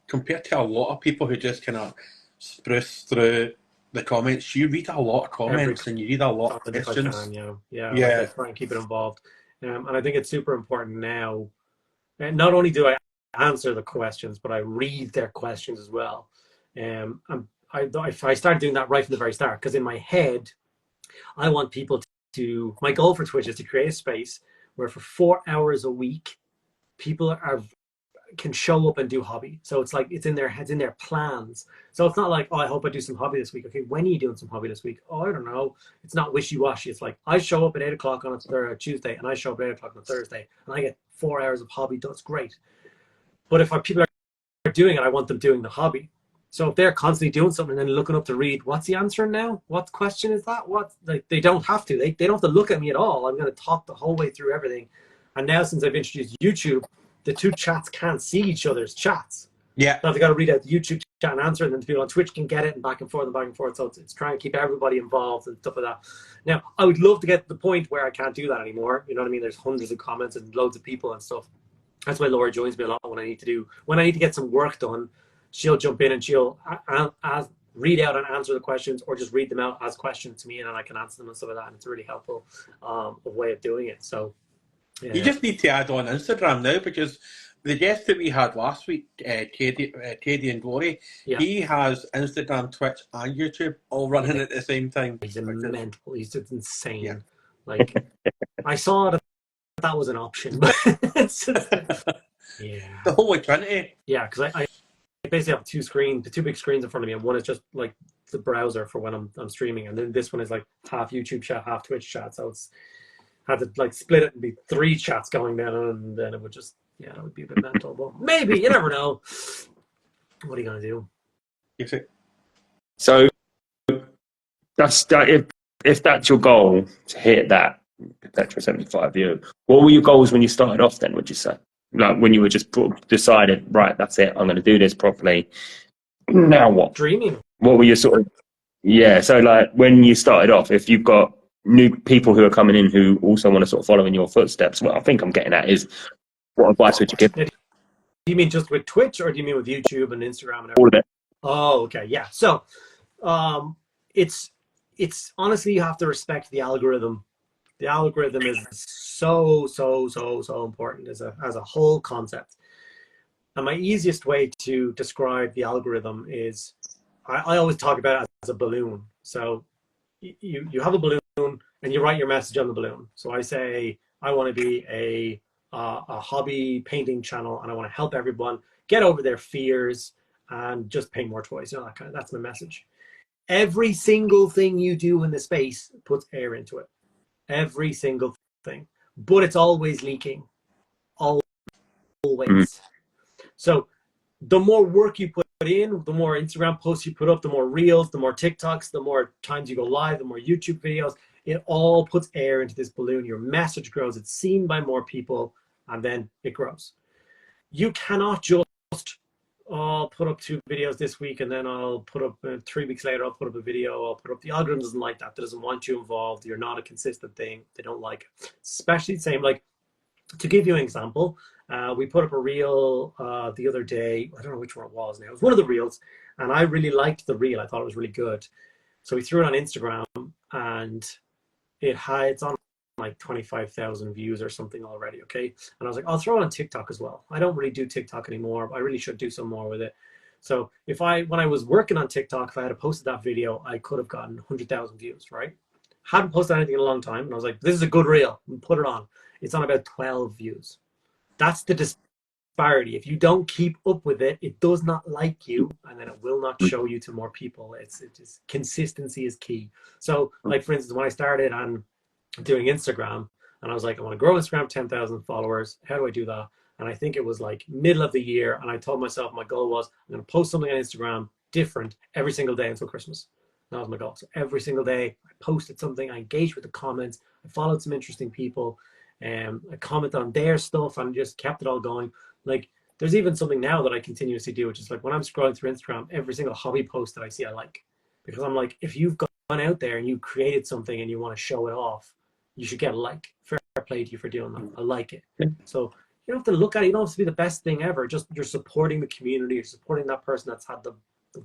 [SPEAKER 1] compared to a lot of people who just kind of spruce through the comments. You read a lot of comments and you read a lot of questions.
[SPEAKER 2] I try and keep it involved, and I think it's super important now. And not only do I answer the questions, but I read their questions as well. I started doing that right from the very start because in my head, I want people to. My goal for Twitch is to create a space where for 4 hours a week, people can show up and do hobby. So it's like it's in their heads, in their plans. So it's not like, oh, I hope I do some hobby this week. Okay, when are you doing some hobby this week? Oh, I don't know. It's not wishy-washy. It's like I show up at 8 o'clock on a Tuesday, and I show up at 8 o'clock on a Thursday, and I get 4 hours of hobby. That's great. But if people are doing it, I want them doing the hobby. So if they're constantly doing something and then looking up to read, what's the answer now? What question is that? What, like, they don't have to. They don't have to look at me at all. I'm going to talk the whole way through everything. And now since I've introduced YouTube, the two chats can't see each other's chats.
[SPEAKER 1] Yeah.
[SPEAKER 2] Now they've got to read out the YouTube chat and answer, and then the people on Twitch can get it and back and forth and back and forth. So it's trying to keep everybody involved and stuff like that. Now, I would love to get to the point where I can't do that anymore. You know what I mean? There's hundreds of comments and loads of people and stuff. That's why Laura joins me a lot when I need to get some work done. She'll jump in and she'll read out and answer the questions, or just read them out as questions to me, and then I can answer them and stuff like that. And it's a really helpful way of doing it. So
[SPEAKER 1] you just need to add on Instagram now, because the guest that we had last week, Teddy and Glory, he has Instagram, Twitch, and YouTube all running at the same time.
[SPEAKER 2] He's mental. He's just insane. Yeah. Like I saw that was an option, but it's just,
[SPEAKER 1] the whole way Trinity.
[SPEAKER 2] Yeah, because I basically have the two big screens in front of me, and one is just like the browser for when I'm streaming, and then this one is like half YouTube chat, half Twitch chat. So it's had to like split it and be 3 chats going down, and then it would just that would be a bit mental. But maybe, you never know. What are you gonna do?
[SPEAKER 3] So that's that. If that's your goal to hit that Petra 75 view, what were your goals when you started off? Then would you say, like when you were just decided, right, that's it, I'm going to do this properly. Now what?
[SPEAKER 2] Dreaming.
[SPEAKER 3] What were your sort of So like when you started off, if you've got new people who are coming in who also want to sort of follow in your footsteps, what I think I'm getting at is, what advice would you give?
[SPEAKER 2] Do you mean just with Twitch, or do you mean with YouTube and Instagram and everything?
[SPEAKER 3] All of it.
[SPEAKER 2] Oh, okay, yeah. So, it's honestly, you have to respect the algorithm. The algorithm is so important as a whole concept. And my easiest way to describe the algorithm is, I always talk about it as a balloon. So you have a balloon and you write your message on the balloon. So I say, I want to be a hobby painting channel, and I want to help everyone get over their fears and just paint more toys. You know, that's my message. Every single thing you do in the space puts air into it. Every single thing. But it's always leaking. Always. So the more work you put in, the more Instagram posts you put up, the more reels, the more TikToks, the more times you go live, the more YouTube videos, it all puts air into this balloon. Your message grows, it's seen by more people, and then it grows. You cannot just, I'll put up 2 videos this week, and then I'll put up 3 weeks later, I'll put up a video, I'll put up. The algorithm doesn't like that. It doesn't want you involved. You're not a consistent thing. They don't like it. Especially the same, like, to give you an example, we put up a reel the other day. I don't know which one it was now. It was one of the reels, and I really liked the reel. I thought it was really good. So we threw it on Instagram, and it's on like 25,000 views or something already, okay? And I was like, I'll throw it on TikTok as well. I don't really do TikTok anymore, but I really should do some more with it. So when I was working on TikTok, if I had posted that video, I could have gotten 100,000 views, right? Hadn't posted anything in a long time, and I was like, this is a good reel, and put it on. It's on about 12 views. That's the disparity. If you don't keep up with it, it does not like you, and then it will not show you to more people. It's just consistency is key. So, like, for instance, when I started on doing Instagram, and I was like, I want to grow Instagram 10,000 followers. How do I do that? And I think it was like middle of the year, and I told myself my goal was, I'm going to post something on Instagram different every single day until Christmas. That was my goal. So every single day I posted something, I engaged with the comments, I followed some interesting people, I comment on their stuff, and just kept it all going. Like, there's even something now that I continuously do, which is like, when I'm scrolling through Instagram, every single hobby post that I see, I like. Because I'm like, if you've gone out there and you created something and you want to show it off, you should get a like. Fair play to you for doing that. I like it. So you don't have to look at it. You don't have to be the best thing ever. Just, you're supporting the community. You're supporting that person that's had the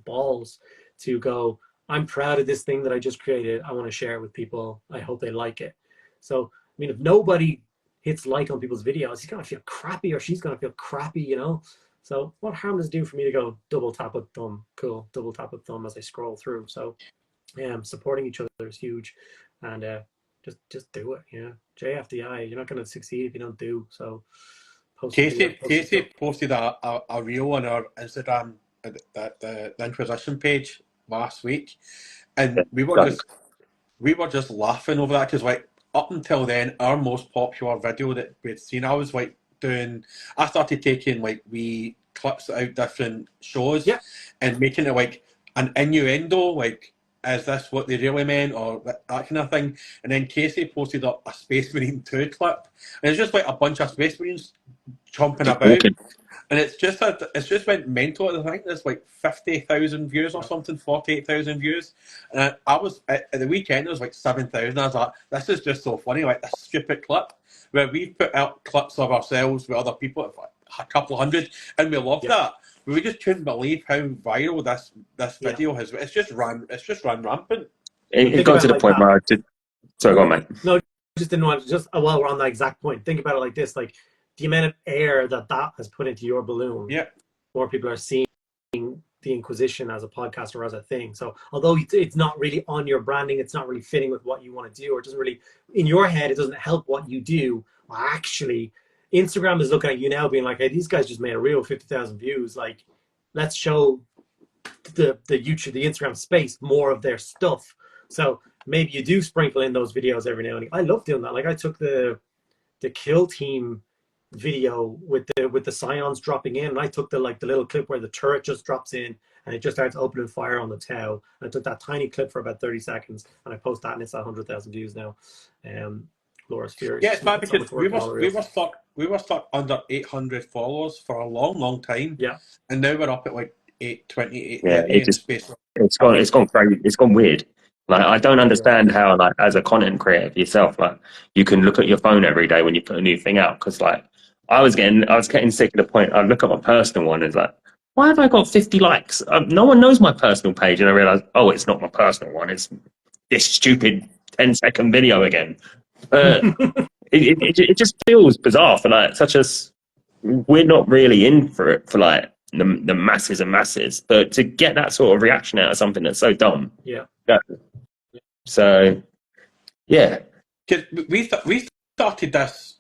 [SPEAKER 2] balls to go, I'm proud of this thing that I just created. I want to share it with people. I hope they like it. So, I mean, if nobody hits like on people's videos, he's going to feel crappy, or she's going to feel crappy, you know? So what harm does it do for me to go double tap a thumb? Cool. Double tap a thumb as I scroll through. So supporting each other is huge. And just do it, you know? JFDI, you're not going to succeed if you don't do. So
[SPEAKER 1] Casey posted a reel on our Instagram, the Inquisition page last week, and we were just laughing over that, because like, up until then, our most popular video that we'd seen, I started taking like wee clips out different shows, and making it like an innuendo, like, is this what they really meant, or that kind of thing. And then Casey posted up a Space Marine 2 clip, and it's just like a bunch of Space Marines chomping about. And it's just went mental. I think there's like 50,000 views or something, 48,000 views. And I was at the weekend, it was like 7,000. I was like, this is just so funny, like this stupid clip where we've put out clips of ourselves with other people, like a couple of hundred, and we love that. We just couldn't believe how viral this video has. It's just run rampant.
[SPEAKER 3] It got to the point where I did. Sorry, go on, mate.
[SPEAKER 2] No, just didn't want to. Just while we're on that exact point, think about it like this: like, the amount of air that has put into your balloon. Yeah. More people are seeing the Inquisition as a podcast or as a thing. So although it's not really on your branding, it's not really fitting with what you want to do, or it doesn't really, in your head, it doesn't help what you do. Well, actually, Instagram is looking at you now being like, hey, these guys just made a reel, 50,000 views. Like, let's show the YouTube, the Instagram space, more of their stuff. So maybe you do sprinkle in those videos every now and again. I love doing that. Like, I took the kill team video with the scions dropping in, and I took the little clip where the turret just drops in and it just starts opening fire on the Tau. And I took that tiny clip for about 30 seconds and I post that, and it's at 100,000 views now. Laura's Furious.
[SPEAKER 1] Yeah, it's bad
[SPEAKER 2] So
[SPEAKER 1] because we were stuck under 800 followers for a long time.
[SPEAKER 2] Yeah.
[SPEAKER 1] And now we're up at like 820,
[SPEAKER 3] Yeah,
[SPEAKER 1] 830 in the space.
[SPEAKER 3] it's gone crazy. It's gone weird. Like, I don't understand how, like, as a content creator yourself, like, you can look at your phone every day when you put a new thing out. Because, like, I was getting sick of the point. I'd look at my personal one and it's like, why have I got 50 likes? No one knows my personal page, and I realized, oh, it's not my personal one. It's this stupid 10-second video again. It just feels bizarre for, like, we're not really in for it for, like, the masses and masses, but to get that sort of reaction out of something that's so dumb.
[SPEAKER 2] Yeah.
[SPEAKER 3] So, yeah.
[SPEAKER 1] Because we started this,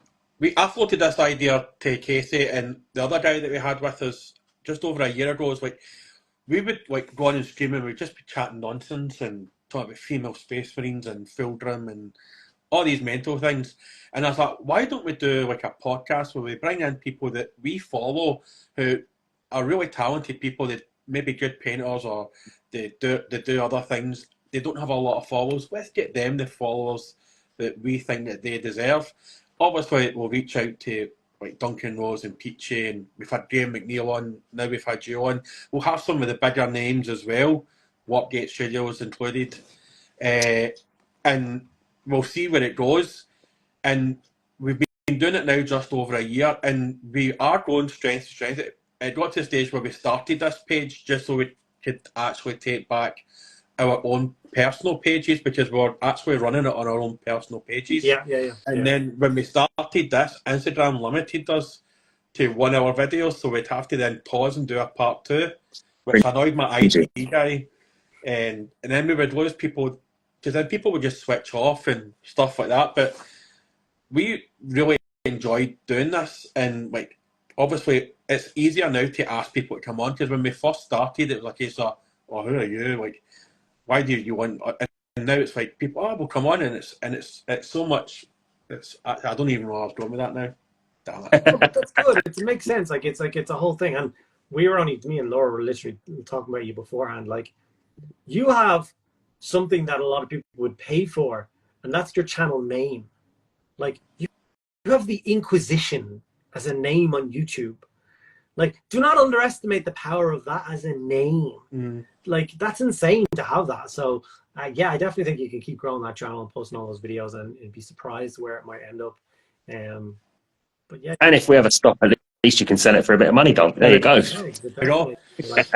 [SPEAKER 1] I floated this idea to Casey and the other guy that we had with us just over a year ago. Is like, we would like go on and stream and we'd just be chatting nonsense and talking about female space marines and Fildrum and all these mental things. And I thought, why don't we do like a podcast where we bring in people that we follow who are really talented people, that maybe good painters or they do other things. They don't have a lot of followers. Let's get them the followers that we think that they deserve. Obviously, we'll reach out to like Duncan Rose and Peachy, and we've had Graham McNeil on. Now we've had you on. We'll have some of the bigger names as well, Warpgate Studios included, and we'll see where it goes. And we've been doing it now just over a year, and we are going strength to strength. It got to the stage where we started this page just so we could actually take back our own personal pages, because we're actually running it on our own personal pages.
[SPEAKER 2] Yeah.
[SPEAKER 1] And then when we started this, Instagram limited us to 1 hour videos, so we'd have to then pause and do a part 2, which annoyed my IT guy. And then we would lose people, because then people would just switch off and stuff like that. But we really enjoyed doing this, and like, obviously it's easier now to ask people to come on, because when we first started it was a case of, oh, who are you, like, why do you want, and now it's like people, oh, will come on, and it's so much, I don't even know where I was going with that now. Damn it.
[SPEAKER 2] No, but that's good. It makes sense. It's a whole thing. And me and Laura were literally talking about you beforehand. Like, you have something that a lot of people would pay for, and that's your channel name. Like, you have the Inquisition as a name on YouTube. Like, do not underestimate the power of that as a name. Like, that's insane to have that. So, yeah, I definitely think you can keep growing that channel and posting all those videos, and be surprised where it might end up. But yeah.
[SPEAKER 3] And if we ever stop, at least you can sell it for a bit of money, Don. There you go.
[SPEAKER 2] Like,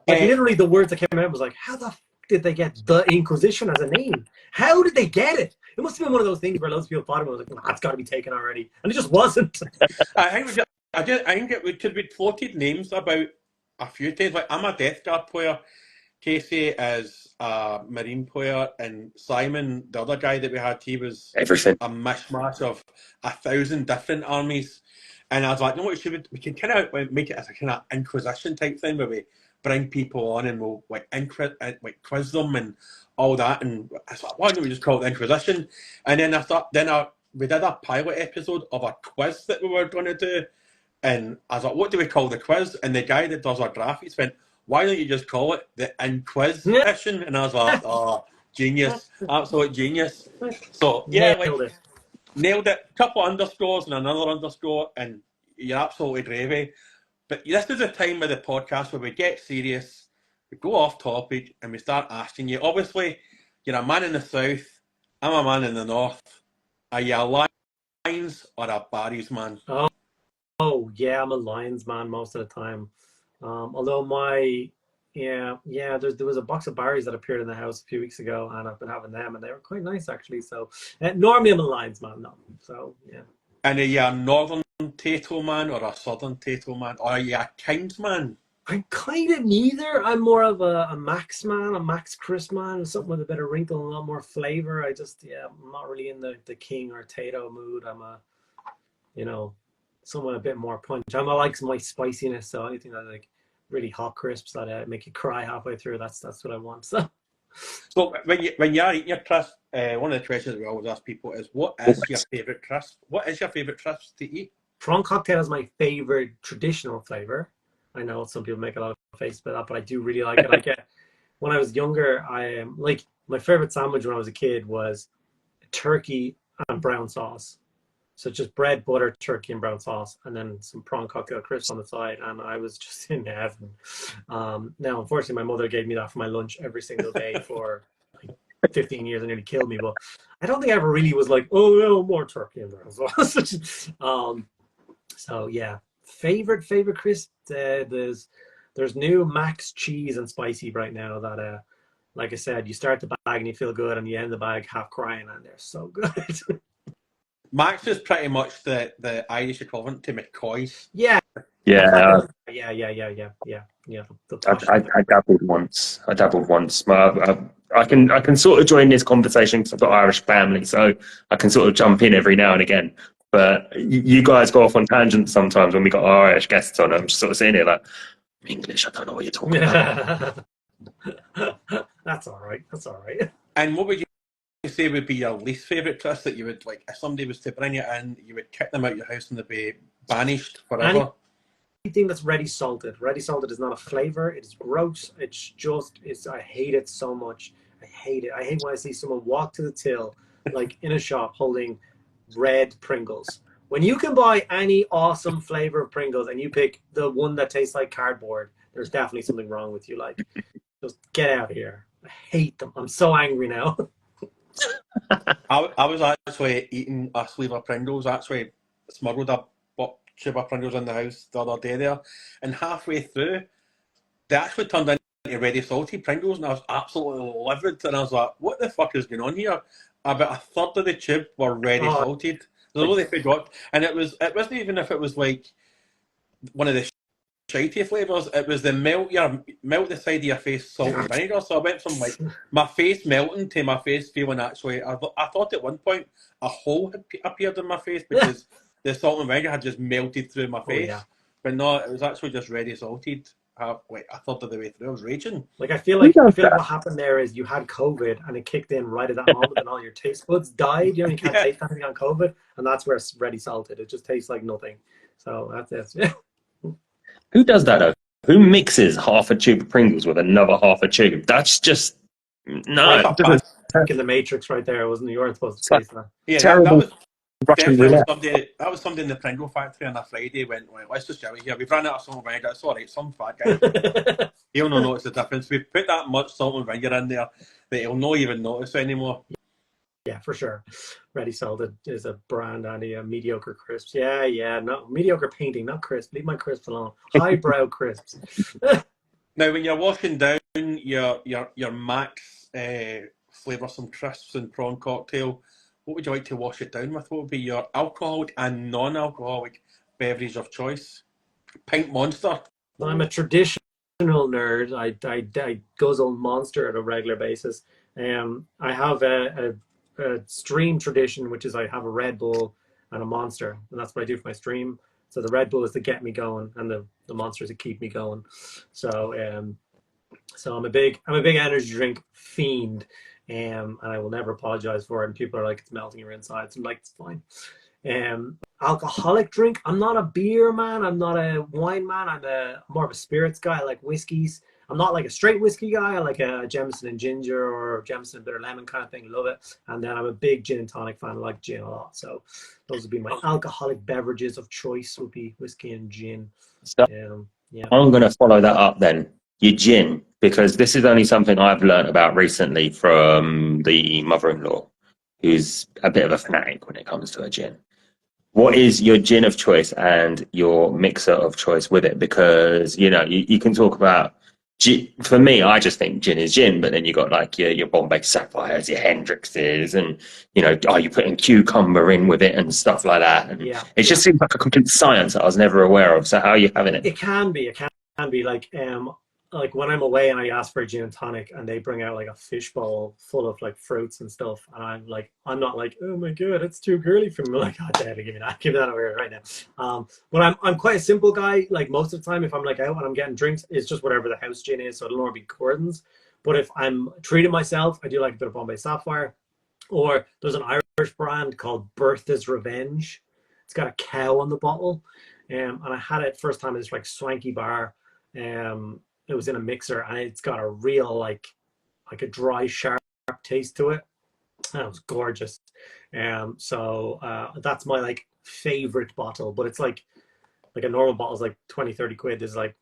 [SPEAKER 2] literally, the words that came out was like, how the did they get the Inquisition as a name? How did they get it? It must have been one of those things where loads of people thought it was like, that's got to be taken already, and it just wasn't.
[SPEAKER 1] I think we could be floated names about a few times. Like, I'm a Death Guard player, Casey is a Marine player, and Simon, the other guy that we had, he was
[SPEAKER 3] everything,
[SPEAKER 1] a mishmash of 1,000 different armies. And I was like, no, we can kind of make it as a kind of Inquisition type thing, where we bring people on and we'll like quiz them and all that. And I thought, why don't we just call it the Inquisition? And then I thought, we did a pilot episode of a quiz that we were going to do. And I was like, what do we call the quiz? And the guy that does our graphics went, why don't you just call it the Inquisition? And I was like, oh, genius, absolute genius. So yeah, nailed it. Couple underscores and another underscore, and you're absolutely gravy. But this is a time of the podcast where we get serious, we go off topic, and we start asking you. Obviously, you're a man in the south, I'm a man in the north. Are you a Lions or a Barry's man?
[SPEAKER 2] Oh yeah, I'm a Lions man most of the time. Although there was a box of Barry's that appeared in the house a few weeks ago, and I've been having them, and they were quite nice actually. So normally I'm a Lions man, no. So yeah.
[SPEAKER 1] And are you a northern Tato man or a southern Tato man, or are you a Kings man?
[SPEAKER 2] I'm kind of neither. I'm more of a Max man, a Max Chris man, something with a bit of wrinkle and a lot more flavor. I'm not really in the King or Tato mood. I'm someone a bit more punch. I like my spiciness, so anything that like really hot crisps that make you cry halfway through, that's what I want. So
[SPEAKER 1] when you're eating your crisp, one of the questions we always ask people is, what is your favourite crisp? What is your favourite crisp to eat?
[SPEAKER 2] prawn cocktail is my favorite traditional flavor. I know some people make a lot of faces about that, but I do really like it. I get when I was younger, I like my favorite sandwich when I was a kid was turkey and brown sauce. So just bread, butter, turkey, and brown sauce, and then some prawn cocktail crisp on the side, and I was just in heaven. Now, unfortunately, my mother gave me that for my lunch every single day for like 15 years and nearly killed me. But I don't think I ever really was like, oh no, more turkey and brown sauce. So yeah, favorite crisp. There's new Max cheese and spicy right now that like I said, you start the bag and you feel good, and you end the bag half crying, and they're so good.
[SPEAKER 1] Max is pretty much the Irish equivalent to McCoy's.
[SPEAKER 2] Yeah,
[SPEAKER 3] Yeah,
[SPEAKER 2] yeah. The
[SPEAKER 3] I,
[SPEAKER 2] posh
[SPEAKER 3] I,
[SPEAKER 2] stuff.
[SPEAKER 3] I dabbled once. I can sort of join this conversation because I've got Irish family, so I can sort of jump in every now and again. But you guys go off on tangents sometimes when we got our Irish guests on. I'm just sort of sitting here like, English, I don't know what you're talking about.
[SPEAKER 2] That's all right. That's all right.
[SPEAKER 1] And what would you say would be your least favourite twist that you would like if somebody was to bring you in, you would kick them out of your house and they'd be banished forever?
[SPEAKER 2] Anything that's ready salted. Ready salted is not a flavor. It's gross. I hate it so much. I hate it. I hate when I see someone walk to the till, like in a shop, holding red Pringles. When you can buy any awesome flavor of Pringles and you pick the one that tastes like cardboard, there's definitely something wrong with you. Like, just get out of here. I hate them. I'm so angry now.
[SPEAKER 1] I was actually eating a sleeve of Pringles, actually smuggled a tube of Pringles in the house the other day there, and halfway through, they actually turned into ready salty Pringles, and I was absolutely livid, and I was like, what the fuck is going on here? About a third of the tube were ready salted. So they forgot, and it wasn't even if it was like one of the shitey flavours, it was the melt the side of your face salt and vinegar. So I went from like my face melting to my face feeling actually. I thought at one point a hole had appeared in my face because the salt and vinegar had just melted through my face.
[SPEAKER 2] Yeah.
[SPEAKER 1] But no, it was actually just ready salted. Like a third of the way through, I was raging.
[SPEAKER 2] Like I feel like what happened there is you had COVID and it kicked in right at that moment, and all your taste buds died. You know, you can't taste anything on COVID, and that's where it's ready salted. It just tastes like nothing. So that's it.
[SPEAKER 3] Who does that though? Who mixes half a tube of Pringles with another half a tube? That's just no.
[SPEAKER 2] In the Matrix, right there, wasn't you weren't supposed to taste that?
[SPEAKER 1] Yeah,
[SPEAKER 3] terrible.
[SPEAKER 1] That was somebody in the Pringle factory on a Friday went, well, let's just shout here. We've run out of salt and vinegar. It's all right. Some fat guy, he'll not notice the difference. We've put that much salt and vinegar in there that he'll not even notice anymore.
[SPEAKER 2] Yeah, for sure. Ready salted is a brand, and mediocre crisps. Yeah, no mediocre painting, not crisp. Leave my crisps alone. Highbrow crisps.
[SPEAKER 1] Now, when you're washing down your Max flavoursome crisps and prawn cocktail, what would you like to wash it down with? What would be your alcoholic and non-alcoholic beverage of choice? Pint Monster.
[SPEAKER 2] Well, I'm a traditional nerd. I guzzle Monster at a regular basis. I have a stream tradition, which is I have a Red Bull and a Monster, and that's what I do for my stream. So the Red Bull is to get me going, and the Monster is to keep me going. So I'm a big energy drink fiend. And I will never apologize for it. And people are like, it's melting your insides. I'm like, it's fine. Alcoholic drink. I'm not a beer man. I'm not a wine man. I'm more of a spirits guy. I like whiskeys. I'm not like a straight whiskey guy. I like a Jameson and ginger or Jameson and bitter lemon kind of thing. Love it. And then I'm a big gin and tonic fan. I like gin a lot. So those would be my alcoholic beverages of choice. Would be whiskey and gin.
[SPEAKER 3] So
[SPEAKER 2] yeah.
[SPEAKER 3] I'm going to follow that up then. Your gin, because this is only something I've learned about recently from the mother-in-law, who's a bit of a fanatic when it comes to a gin. What is your gin of choice and your mixer of choice with it? Because, you know, you can talk about gin. For me, I just think gin is gin, but then you got like your Bombay Sapphires, your Hendrixes, and, you know, are you putting cucumber in with it and stuff like that? And it just seems like a complete science that I was never aware of. So how are you having it?
[SPEAKER 2] It can be like when I'm away and I ask for a gin and tonic and they bring out like a fishbowl full of like fruits and stuff, and I'm not like, oh my god, it's too girly for me. I'm like, oh dad, give me that over here right now. But I'm quite a simple guy. Like most of the time, if I'm like out and I'm getting drinks, it's just whatever the house gin is. So it'll normally be Gordon's. But if I'm treating myself, I do like a bit of Bombay Sapphire, or there's an Irish brand called Bertha's Revenge. It's got a cow on the bottle, and I had it first time at this like swanky bar. It was in a mixer, and it's got a real like a dry, sharp taste to it. And it was gorgeous. So that's my like favorite bottle, but it's like a normal bottle is like 20-30 quid. There's like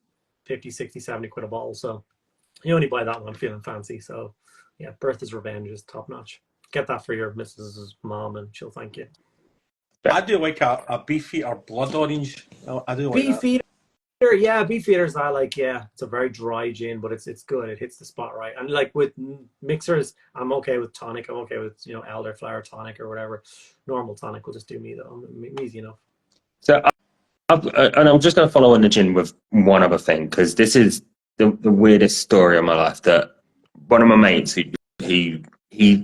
[SPEAKER 2] 50, 60, 70 quid a bottle. So you only buy that one feeling fancy. So yeah, Bertha's Revenge is top notch. Get that for your Mrs. Mom and she'll thank you.
[SPEAKER 1] I do like a Beefeater Blood Orange. I do like
[SPEAKER 2] Beefeater, yeah, Beefeaters I like, yeah. It's a very dry gin, but it's good. It hits the spot right. And like with mixers, I'm okay with tonic. I'm okay with, elderflower tonic or whatever. Normal tonic will just do me though. I'm easy enough.
[SPEAKER 3] So, and I'm just going to follow on the gin with one other thing, because this is the weirdest story of my life. That one of my mates, he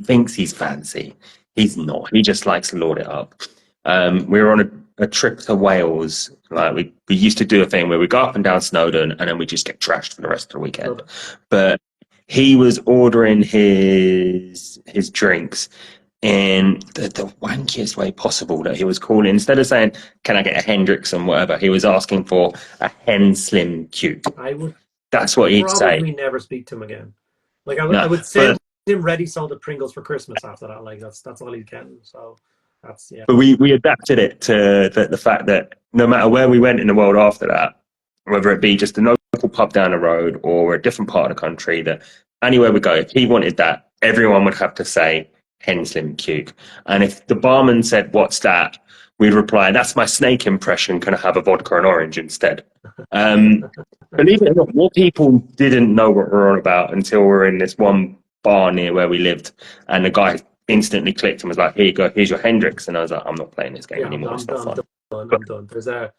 [SPEAKER 3] thinks he's fancy. He's not. He just likes to lord it up. We were on a trip to Wales. Like we used to do a thing where we go up and down Snowdon, and then we just get trashed for the rest of the weekend. But he was ordering his drinks in the wankiest way possible. That he was calling, instead of saying, "Can I get a Hendrix and whatever," he was asking for a Hen Slim Cute. That's what he'd say.
[SPEAKER 2] Probably never speak to him again. Like I would send him ready salted Pringles for Christmas after that. Like that's all he's getting. So that's, yeah.
[SPEAKER 3] But we adapted it to the fact that no matter where we went in the world after that, whether it be just a local pub down the road or a different part of the country, that anywhere we go, if he wanted that, everyone would have to say Hen Slim Cute. And if the barman said, "What's that?" we'd reply, "That's my snake impression. Can I have a vodka and orange instead?" Believe it or not, more people didn't know what we were on about until we were in this one bar near where we lived, and the guy instantly clicked and was like, "Here you go, here's your Hendrix." And I was like, "I'm not playing this game anymore. It's not fun."
[SPEAKER 2] I'm done. There's a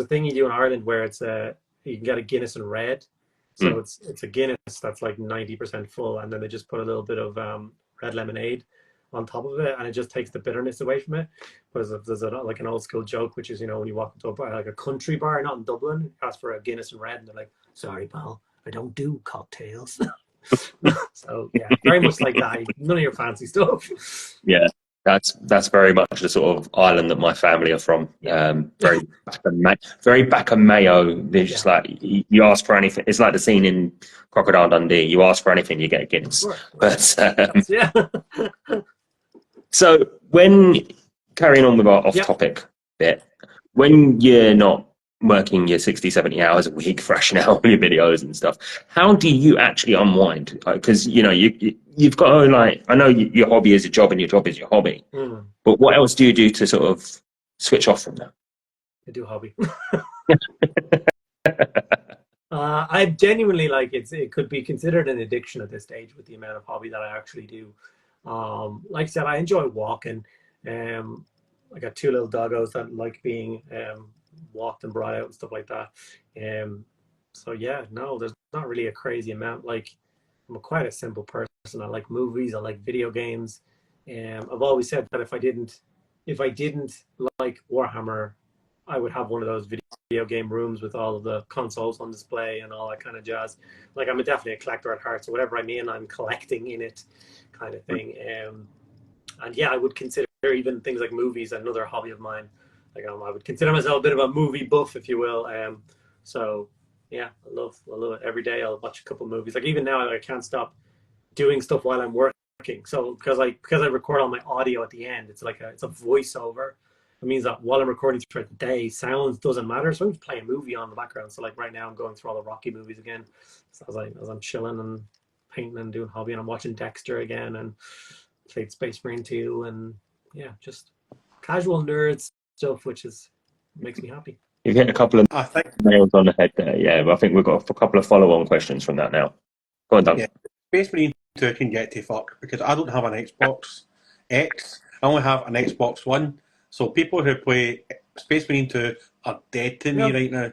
[SPEAKER 2] thing you do in Ireland where it's you can get a Guinness in red. So it's a Guinness that's like 90% full, and then they just put a little bit of red lemonade on top of it, and it just takes the bitterness away from it. But there's like an old school joke, which is, when you walk into a bar, like a country bar, not in Dublin, you ask for a Guinness in red, and they're like, "Sorry, pal, I don't do cocktails." So yeah, very much like that. None of your fancy stuff.
[SPEAKER 3] Yeah, that's very much the sort of island that my family are from. Very back of Mayo. They're just like, you ask for anything. It's like the scene in Crocodile Dundee. You ask for anything, you get a Guinness. But
[SPEAKER 2] yeah.
[SPEAKER 3] So when carrying on with our off-topic bit, when you're not working your 60, 70 hours a week, thrashing out all your videos and stuff, how do you actually unwind? Because you've got to, like, I know your hobby is a job and your job is your hobby, but what else do you do to sort of switch off from that?
[SPEAKER 2] I do hobby. I genuinely, like, it could be considered an addiction at this stage with the amount of hobby that I actually do. Like I said, I enjoy walking. I got two little doggos that like being walked and brought out and stuff like that. So yeah, no, there's not really a crazy amount. Like, I'm quite a simple person. I like movies. I like video games. I've always said that if I didn't like Warhammer, I would have one of those video game rooms with all of the consoles on display and all that kind of jazz. Like, I'm definitely a collector at heart, so whatever I'm in, I'm collecting in it, kind of thing. And yeah, I would consider even things like movies another hobby of mine. Like, I would consider myself a bit of a movie buff, if you will. So yeah, I love it. Every day I'll watch a couple movies. Like, even now, I can't stop doing stuff while I'm working. So because I record all my audio at the end, it's a voiceover. It means that while I'm recording throughout the day, sounds doesn't matter. So I'm just playing a movie on the background. So like right now, I'm going through all the Rocky movies again. So as I'm chilling and painting and doing hobby, and I'm watching Dexter again and played Space Marine 2, and yeah, just casual nerd stuff, which makes me happy.
[SPEAKER 3] You've hit a couple of nails on the head there. Yeah, but I think we've got a couple of follow-on questions from that now. Go on, Dan.
[SPEAKER 1] Yeah. Space Marine 2 can get to fuck, because I don't have an Xbox X. I only have an Xbox One. So people who play Space Marine 2 are dead to me right now.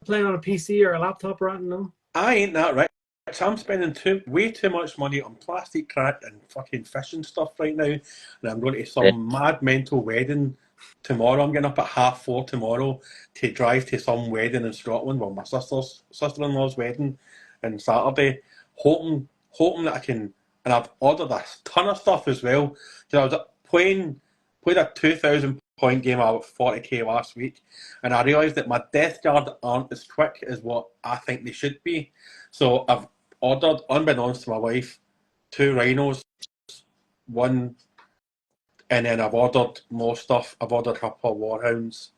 [SPEAKER 2] Playing on a PC or a laptop right now?
[SPEAKER 1] I ain't that right. So I'm spending way too much money on plastic crack and fucking fishing stuff right now. And I'm going to some mad mental wedding tomorrow. I'm getting up at 4:30 tomorrow to drive to some wedding in Scotland. Well, my sister-in-law's wedding on Saturday. Hoping that I can, and I've ordered a ton of stuff as well. So I was playing played a 2,000-point game about 40k last week, and I realised that my Death Guard aren't as quick as what I think they should be. So I've ordered, unbeknownst to my wife, 2 rhinos, 1, and then I've ordered more stuff. I've ordered a couple of warhounds.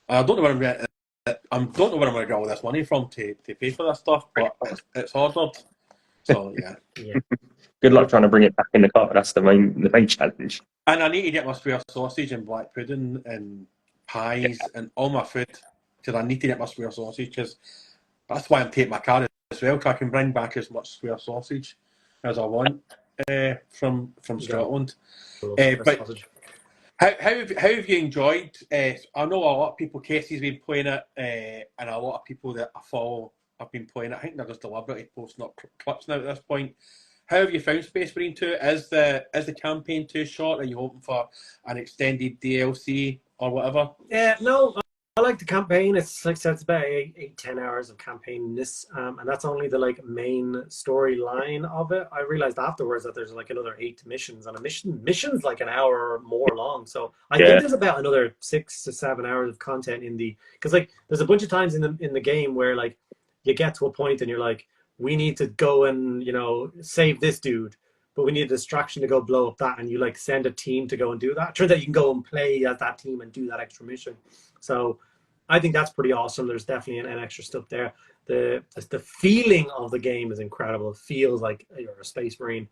[SPEAKER 1] And I don't know where I'm going. I don't know where I'm going to get all this money from to pay for this stuff, but it's ordered. So yeah.
[SPEAKER 3] Good luck trying to bring it back in the car. That's the main challenge.
[SPEAKER 1] And I need to get my square sausage and black pudding and pies and all my food, because I need to get my square sausage, because that's why I'm taking my car as well, because I can bring back as much square sausage as I want from Scotland. But how have you enjoyed? I know a lot of people, Casey's been playing it, and a lot of people that I follow have been playing it. I think they're just deliberately posting up clips now at this point. How have you found Space Marine 2? Is the campaign too short? Are you hoping for an extended DLC or whatever?
[SPEAKER 2] No, I like the campaign. It's like I said, it's about 8-10 hours of campaign in this, and that's only the like main storyline of it. I realized afterwards that there's like another 8 missions, and mission's like an hour or more long. So I think there's about another 6 to 7 hours of content in the, because like there's a bunch of times in the game where like you get to a point and you're like, we need to go and, you know, save this dude, but we need a distraction to go blow up that, and you like send a team to go and do that. It turns out you can go and play as that team and do that extra mission. So I think that's pretty awesome. There's definitely an extra stuff there. The feeling of the game is incredible. It feels like you're a Space Marine.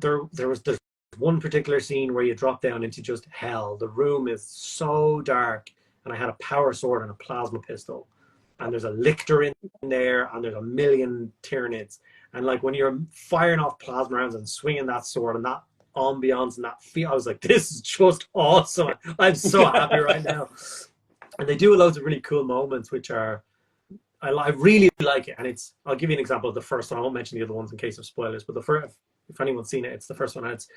[SPEAKER 2] There's one particular scene where you drop down into just hell. The room is so dark, and I had a power sword and a plasma pistol, and there's a lictor in there, and there's a million Tyranids. And like when you're firing off plasma rounds and swinging that sword and that ambiance and that feel, I was like, this is just awesome. I'm so happy right now. And they do loads of really cool moments, which are, I really like it. And it's, I'll give you an example of the first one. I won't mention the other ones in case of spoilers, but the first, if anyone's seen it, it's the first one. And it's,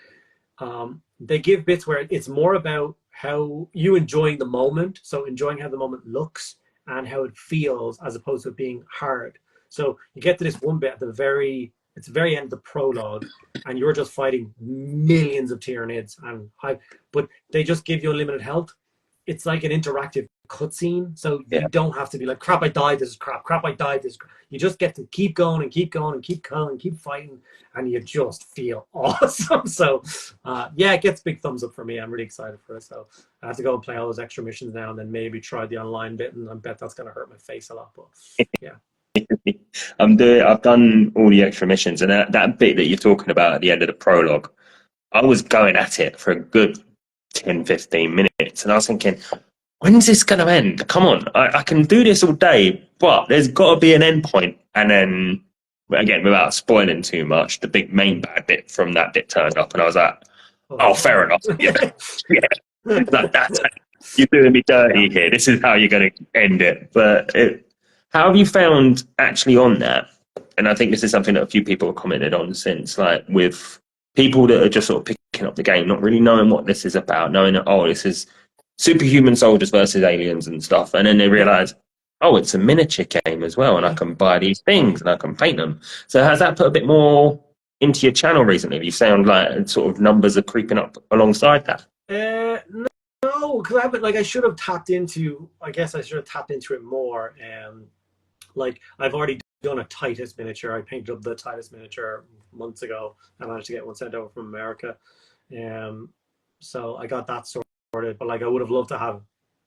[SPEAKER 2] they give bits where it's more about how you enjoying the moment. So enjoying how the moment looks and how it feels, as opposed to it being hard. So you get to this one bit at the very end of the prologue, and you're just fighting millions of Tyranids, but they just give you unlimited health. It's like an interactive cutscene, so you don't have to be like, crap, I died, this is crap, I died, this is crap. You just get to keep going and keep going and keep going and keep fighting, and you just feel awesome. So it gets big thumbs up for me. I'm really excited for it. So I have to go and play all those extra missions now, and then maybe try the online bit, and I bet that's going to hurt my face a lot, but yeah.
[SPEAKER 3] I've done all the extra missions, and that bit that you're talking about at the end of the prologue, I was going at it for a good 10-15 minutes, and I was thinking, when's this going to end? Come on, I can do this all day, but there's got to be an end point. And then, again, without spoiling too much, the big main bad bit from that bit turned up, and I was like, oh, fair enough. That's you're doing me dirty here. This is how you're going to end it. But how have you found actually on that? And I think this is something that a few people have commented on since, like with people that are just sort of picking up the game, not really knowing what this is about, knowing that, oh, this is superhuman soldiers versus aliens and stuff. And then they realize, oh, it's a miniature game as well, and I can buy these things and I can paint them. So has that put a bit more into your channel recently? You sound like sort of numbers are creeping up alongside that.
[SPEAKER 2] No, because I should have tapped into, I guess I should have tapped into it more. Like I've already done a Titus miniature. I painted up the Titus miniature months ago. I managed to get one sent over from America. So I got that sorted, but like I would have loved to have,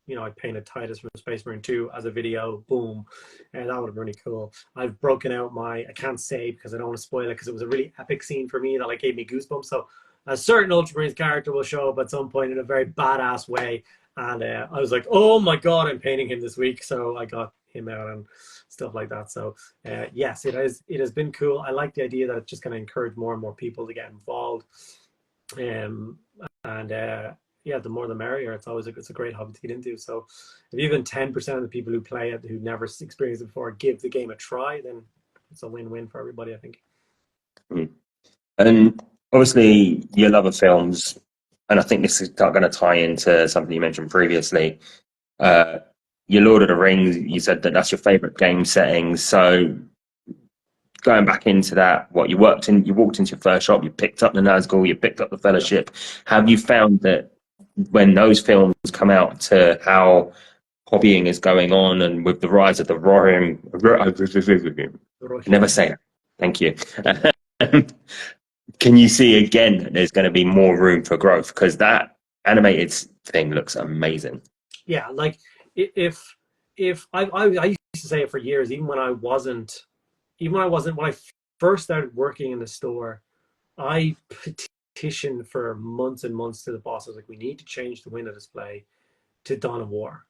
[SPEAKER 2] you know, I painted Titus from Space Marine 2 as a video, boom, and that would have been really cool. I've broken out I can't say because I don't want to spoil it, because it was a really epic scene for me that like gave me goosebumps. So a certain Ultramarines character will show up at some point in a very badass way, and I was like, oh my god, I'm painting him this week. So I got him out and stuff like that. So yes, it has been cool. I like the idea that it's just going to encourage more and more people to get involved, the more the merrier. It's a great hobby to get into. So if even 10% of the people who play it who never experienced it before give the game a try, then it's a win-win for everybody, I think.
[SPEAKER 3] And obviously your love of films, and I think this is going to tie into something you mentioned previously, your Lord of the Rings, you said that that's your favorite game setting. So going back into that, you walked into your first shop, you picked up the Nazgul, you picked up the Fellowship. Have you found that when those films come out to how hobbying is going on and with the rise of the roaring, I never say it. Thank you. Can you see again there's going to be more room for growth? Because that animated thing looks amazing.
[SPEAKER 2] Yeah, like if I used to say it for years, when I when I first started working in the store, I petitioned for months and months to the boss. I was like, we need to change the window display to Dawn of War.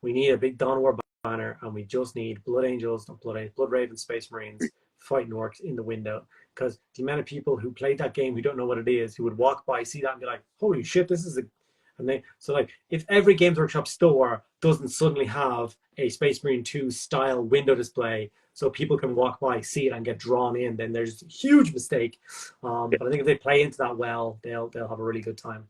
[SPEAKER 2] We need a big Dawn of War banner, and we just need Blood Angels, Blood Raven, Space Marines fighting orcs in the window. Because the amount of people who played that game who don't know what it is, who would walk by, see that, and be like, "Holy shit, this is a..." And they like, if every Games Workshop store doesn't suddenly have a Space Marine 2 style window display, so people can walk by, see it, and get drawn in, then there's a huge mistake. But I think if they play into that well, they'll have a really good time.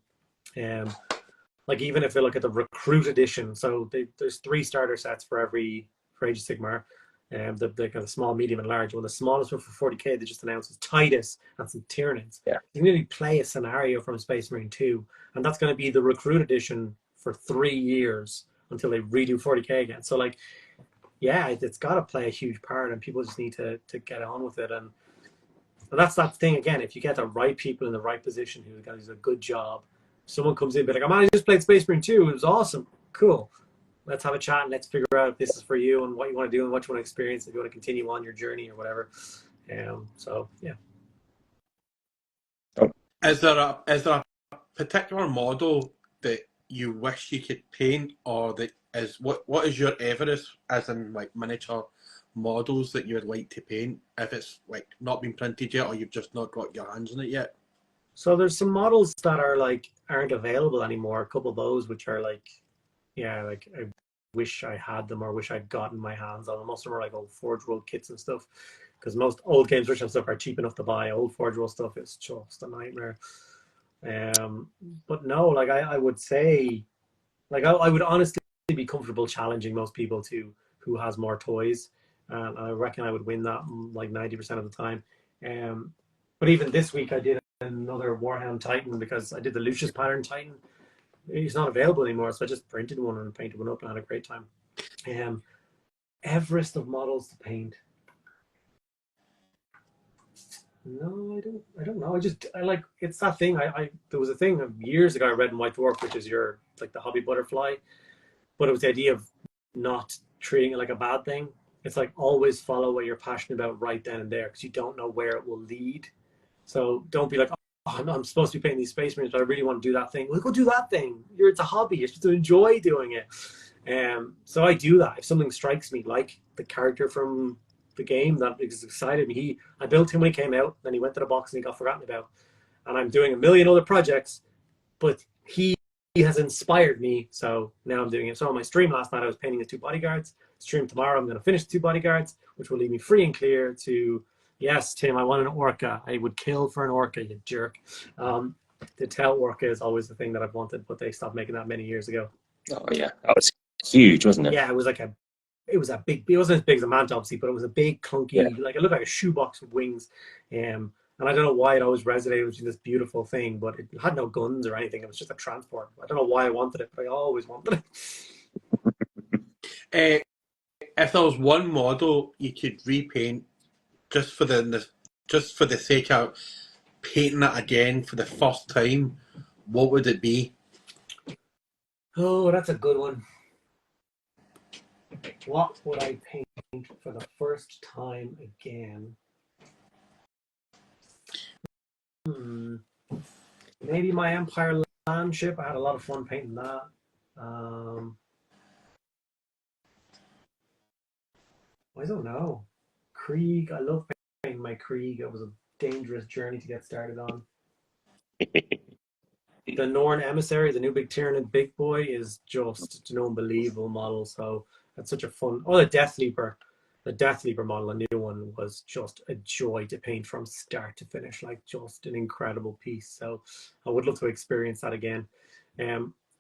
[SPEAKER 2] Like even if they look at the Recruit Edition, so there's 3 starter sets for Age of Sigmar. The kind of small, medium, and large one. The smallest one for 40k they just announced is Titus and some Tyranids.
[SPEAKER 3] Yeah.
[SPEAKER 2] You can really play a scenario from Space Marine 2, and that's going to be the Recruit Edition for 3 years until they redo 40k again. So like, yeah, it's got to play a huge part, and people just need to get on with it. And that's that thing again. If you get the right people in the right position who does a good job, someone comes in and be like, "Oh man, I just played Space Marine 2. It was awesome. Cool. Let's have a chat and let's figure out if this is for you and what you want to do and what you want to experience, if you want to continue on your journey or whatever." So yeah.
[SPEAKER 1] Is there a particular model that you wish you could paint, or that is what is your Everest, as in like miniature models that you would like to paint, if it's like not been printed yet or you've just not got your hands on it yet?
[SPEAKER 2] So there's some models that aren't available anymore. A couple of those which are like, yeah, like I wish I had them or wish I'd gotten my hands on them. Most of them are like old Forge World kits and stuff, because most old Games Workshop stuff are cheap enough to buy. Old Forge World stuff is just a nightmare. But no, like I would say, like I would honestly be comfortable challenging most people to who has more toys. I reckon I would win that like 90% of the time. But even this week I did another Warhammer Titan, because I did the Lucius pattern Titan. He's not available anymore, so I just printed one and painted one up and had a great time. Everest of models to paint. No, I don't know. I like, it's that thing. There was a thing years ago I read in White Dwarf, which is your like the hobby butterfly, but it was the idea of not treating it like a bad thing. It's like always follow what you're passionate about right then and there, because you don't know where it will lead. So don't be like, "Oh, I'm supposed to be painting these Space Marines, but I really want to do that thing." Well, go do that thing. It's a hobby. You're supposed to enjoy doing it. So I do that. If something strikes me, like the character from the game that excited me, I built him when he came out, then he went to the box and he got forgotten about. And I'm doing a million other projects, but he has inspired me, so now I'm doing it. So on my stream last night, I was painting the 2 bodyguards. Stream tomorrow, I'm going to finish the 2 bodyguards, which will leave me free and clear to, yes, Tim, I want an orca. I would kill for an orca, you jerk. The tail orca is always the thing that I've wanted, but they stopped making that many years ago.
[SPEAKER 3] Oh yeah, that was huge, wasn't it?
[SPEAKER 2] Yeah, it was a big, it wasn't as big as a manta, obviously, but it was a big, clunky, like it looked like a shoebox with wings. And I don't know why it always resonated with this beautiful thing, but it had no guns or anything. It was just a transport. I don't know why I wanted it, but I always wanted
[SPEAKER 1] it. If there was one model you could repaint just for the sake of painting it again for the first time, what would it be?
[SPEAKER 2] Oh, that's a good one. What would I paint for the first time again? Maybe my Empire land ship. I had a lot of fun painting that. I don't know. Krieg. I love painting my Krieg. It was a dangerous journey to get started on. The Norn Emissary, the new big Tyranid big boy, is just an unbelievable model. So that's such a fun. Oh, the Death Leaper. The Death Leaper model, a new one, was just a joy to paint from start to finish. Like just an incredible piece. So I would love to experience that again.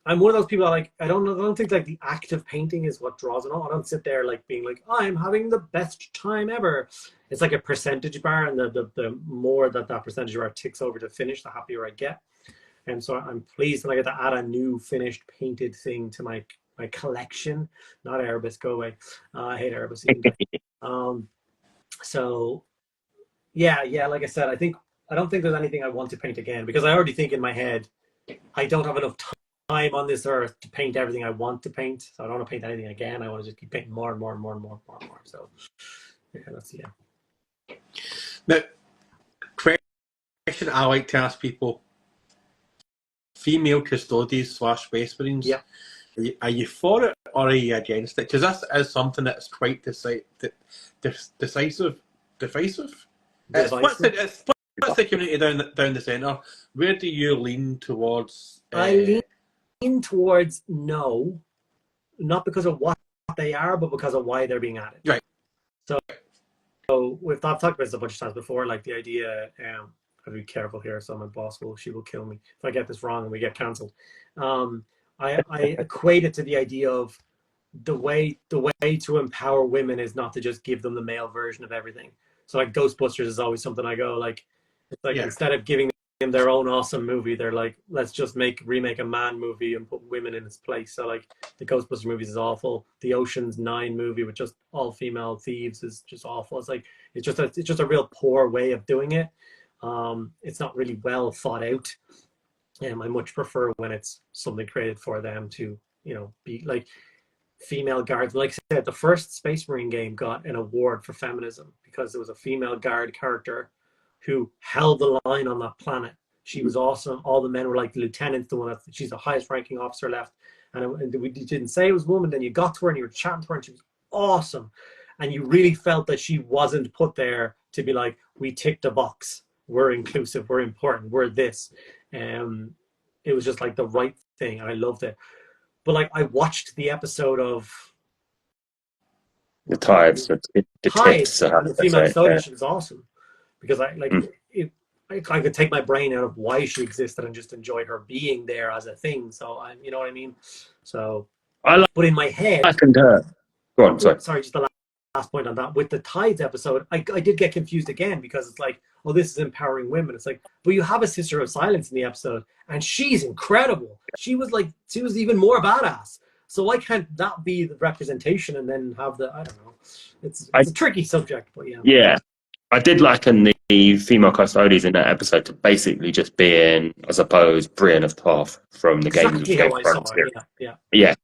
[SPEAKER 2] I'm one of those people that, like, I don't think like the act of painting is what draws it on. I don't sit there like being like, I'm having the best time ever. It's like a percentage bar, and the more that percentage bar ticks over to finish, the happier I get. And so I'm pleased that I get to add a new finished painted thing to my collection. Not Erebus, go away. I hate Erebus. So yeah, like I said, I don't think there's anything I want to paint again, because I already think in my head I don't have enough time on this earth to paint everything I want to paint. So I don't want to paint anything again. I want to just keep painting more and more and more and more and more and more. So yeah.
[SPEAKER 1] Now, question I like to ask people: female custodians / space marines.
[SPEAKER 2] Yeah.
[SPEAKER 1] Are you for it or are you against it? Because this is something that's quite divisive. What's the community down the centre? Where do you lean towards?
[SPEAKER 2] I lean towards no, not because of what they are, but because of why they're being added.
[SPEAKER 1] Right.
[SPEAKER 2] So I've talked about this a bunch of times before, like the idea. I'll be careful here, so my boss will kill me if I get this wrong and we get cancelled. I equate it to the idea of the way to empower women is not to just give them the male version of everything. So like Ghostbusters is always something I go like, it's like instead of giving them their own awesome movie, they're like, let's just remake a man movie and put women in its place. So like the Ghostbusters movies is awful. The Ocean's 9 movie with just all female thieves is just awful. It's like it's just a real poor way of doing it. It's not really well thought out. I much prefer when it's something created for them to, be like female guards. Like I said, the first Space Marine game got an award for feminism because there was a female guard character who held the line on that planet. She was awesome. All the men were like the lieutenant, she's the highest ranking officer left. And we didn't say it was a woman. Then you got to her and you were chatting to her and she was awesome. And you really felt that she wasn't put there to be like, we ticked a box. We're inclusive. We're important. We're this. It was just like the right thing. And I loved it. But like I watched the episode of
[SPEAKER 3] the Tides, the
[SPEAKER 2] Tides, and the female custodian is awesome because I could take my brain out of why she existed and just enjoy her being there as a thing. So you know what I mean. So but in my head,
[SPEAKER 3] go on.
[SPEAKER 2] Sorry, just the last point on that with the Tides episode, I did get confused again because it's like, oh, this is empowering women. It's like, but you have a Sister of Silence in the episode, and she's incredible. She was even more badass. So why can't that be the representation and then have the, I don't know. It's a tricky subject, but yeah.
[SPEAKER 3] Yeah. I did liken the female custodians in that episode to basically just being, I suppose, Brienne of Tarth from the Game of Thrones series. Yeah.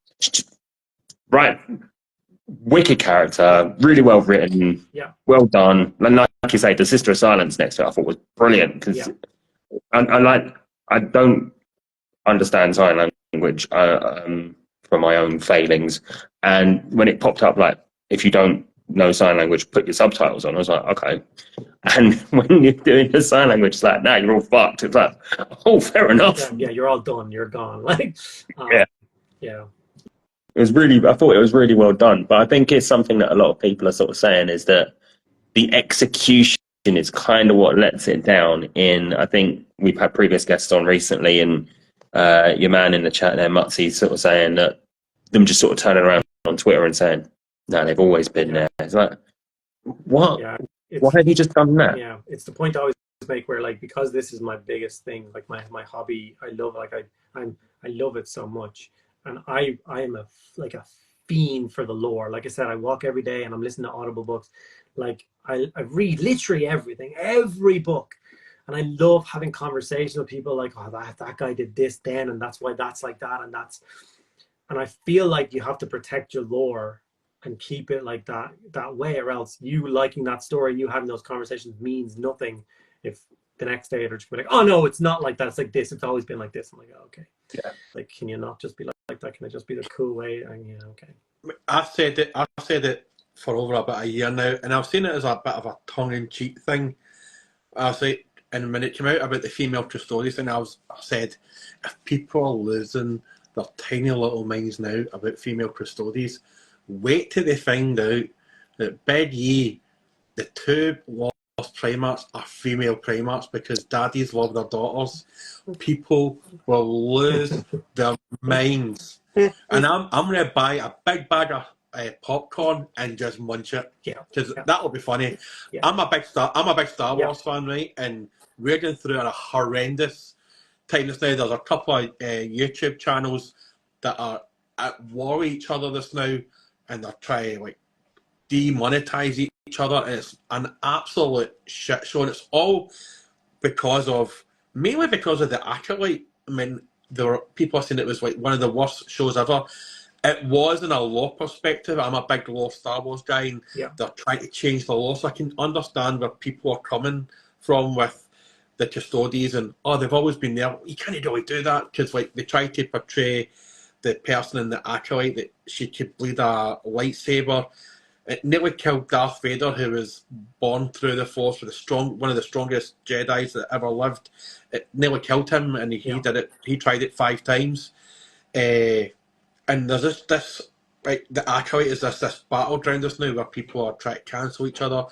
[SPEAKER 3] Right. Wicked character, really well written, well done. And like you say, the Sister of Silence next to it, I thought was brilliant because I don't understand sign language from my own failings, and when it popped up like, if you don't know sign language, put your subtitles on, I was like, okay. And when you're doing the sign language, it's like, now you're all fucked. It's like, oh, fair enough.
[SPEAKER 2] Yeah, you're all done. You're gone. Like, yeah.
[SPEAKER 3] I thought it was really well done, but I think it's something that a lot of people are sort of saying is that the execution is kind of what lets it down. I think we've had previous guests on recently, and your man in the chat there, Mutsy, sort of saying that them just sort of turning around on Twitter and saying, no, they've always been there. It's like, what?
[SPEAKER 2] Yeah,
[SPEAKER 3] why have you just done that?
[SPEAKER 2] Yeah, it's the point I always make where, like, because this is my biggest thing, like my hobby, I love, like, I love it so much. And I am a fiend for the lore. Like I said, I walk every day and I'm listening to Audible books. Like I read literally everything, every book. And I love having conversations with people like, oh, that guy did this then, and that's why that's like that. And I feel like you have to protect your lore and keep it like that way, or else you liking that story and you having those conversations means nothing if the next day they're just like, oh no, it's not like that. It's like this. It's always been like this. I'm like, oh, okay. Yeah. Like, can you not just be like that? Can it just be the cool way? And yeah, okay.
[SPEAKER 1] I've said it for over about a year now, and I've seen it as a bit of a tongue-in-cheek thing. I say, and when it came out about the female custodians, and I said, if people are losing their tiny little minds now about female custodians, wait till they find out that Big E, the two Primarchs are female Primarchs because daddies love their daughters. People will lose their minds. And I'm going to buy a big bag of popcorn and just munch it. Because that'll be funny. I'm a big Star Wars fan, right? And we're going through a horrendous time just now. There's a couple of YouTube channels that are at war with each other just now, and they're trying to like demonetize each other, and it's an absolute shit show. And it's all mainly because of the Acolyte. I mean, there were people saying it was like one of the worst shows ever. It was in a law perspective. I'm a big law Star Wars guy, and they're trying to change the law, so I can understand where people are coming from with the custodies and they've always been there. You can't really do that because like they try to portray the person in the Acolyte that she could bleed a lightsaber. It nearly killed Darth Vader, who was born through the Force with one of the strongest Jedis that ever lived. It nearly killed him, and he did it. He tried it 5 times. And there's this like the Acolyte is this battleground just now where people are trying to cancel each other.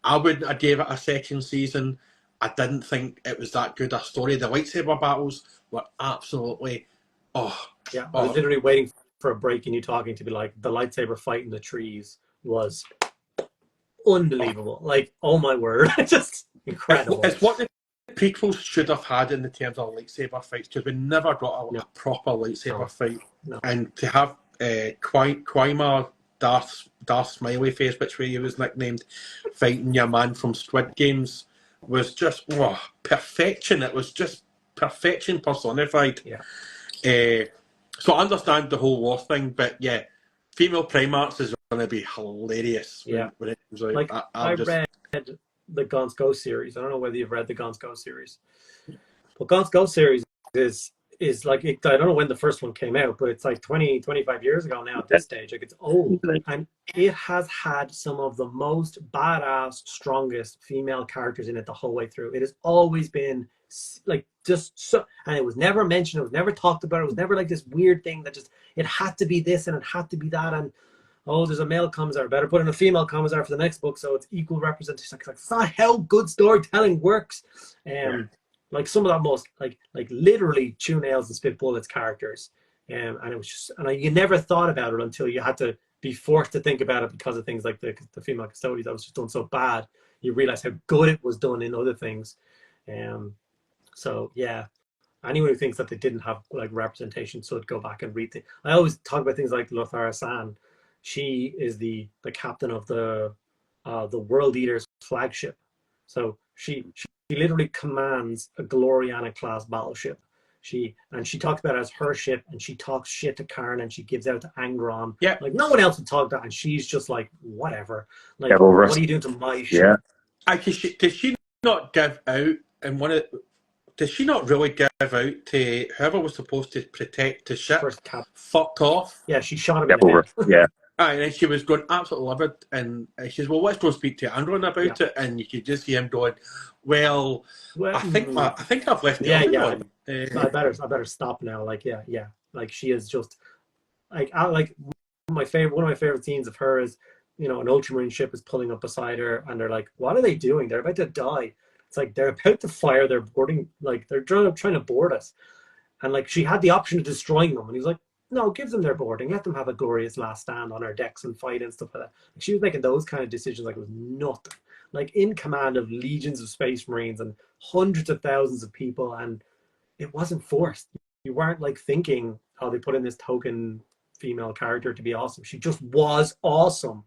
[SPEAKER 1] I wouldn't have gave it a second season. I didn't think it was that good a story. The lightsaber battles were absolutely I
[SPEAKER 2] was literally waiting for a break in you talking to be like, the lightsaber fight in the trees was unbelievable. Like, oh my word, just incredible.
[SPEAKER 1] It's what the prequels should have had in the terms of lightsaber fights, because we never got a proper lightsaber fight. And to have Quaimar, Darth Smiley Face, which he was nicknamed, fighting your man from Squid Games was just perfection. It was just perfection personified. So I understand the whole war thing, but female Primarchs is going to be hilarious. When it comes out.
[SPEAKER 2] Like I read the Gaunt's Ghost series. I don't know whether you've read the Gaunt's Ghost series, but Gaunt's Ghost series is like, I don't know when the first one came out, but it's like 20, 25 years ago now at this stage. Like, it's old, and it has had some of the most badass, strongest female characters in it the whole way through. It has always been like just so, and it was never mentioned, it was never talked about, it was never like this weird thing that just, it had to be this and it had to be that, and there's a male commissar, better put in a female commissar for the next book so it's equal representation. Like, that's not how good storytelling works. Like some of that most like literally chew nails and spit bullets characters, and it was just, and you never thought about it until you had to be forced to think about it because of things like the female custodians that was just done so bad. You realize how good it was done in other things. So anyone who thinks that they didn't have like representation should go back and read things. I always talk about things like Lothar San. She is the captain of the World Eaters flagship. So she literally commands a Gloriana class battleship. She talks about it as her ship, and she talks shit to Karn, and she gives out to Angron. Like, no one else would talk that, and she's just like, whatever. Like, what are you doing to my ship?
[SPEAKER 1] Does she not give out, and does she not really give out to whoever was supposed to protect the ship? Fucked off.
[SPEAKER 2] Yeah, she shot him in the head.
[SPEAKER 1] And then she was going absolutely livid, and she says, "Well, let's go speak to Angron about it." And you could just hear him going, "Well, I think I've left the other one."
[SPEAKER 2] I better stop now. Like, like she is just like, one of my favorite scenes of her is, an Ultramarine ship is pulling up beside her, and they're like, "What are they doing? They're about to die." It's like they're about to fire their boarding, like they're trying to board us, and like she had the option of destroying them, and he's like, "No, give them their boarding. Let them have a glorious last stand on our decks and fight and stuff like that." Like, she was making those kind of decisions like it was nothing. Like, in command of legions of Space Marines and hundreds of thousands of people, and it wasn't forced. You weren't like thinking, "Oh, they put in this token female character to be awesome." She just was awesome.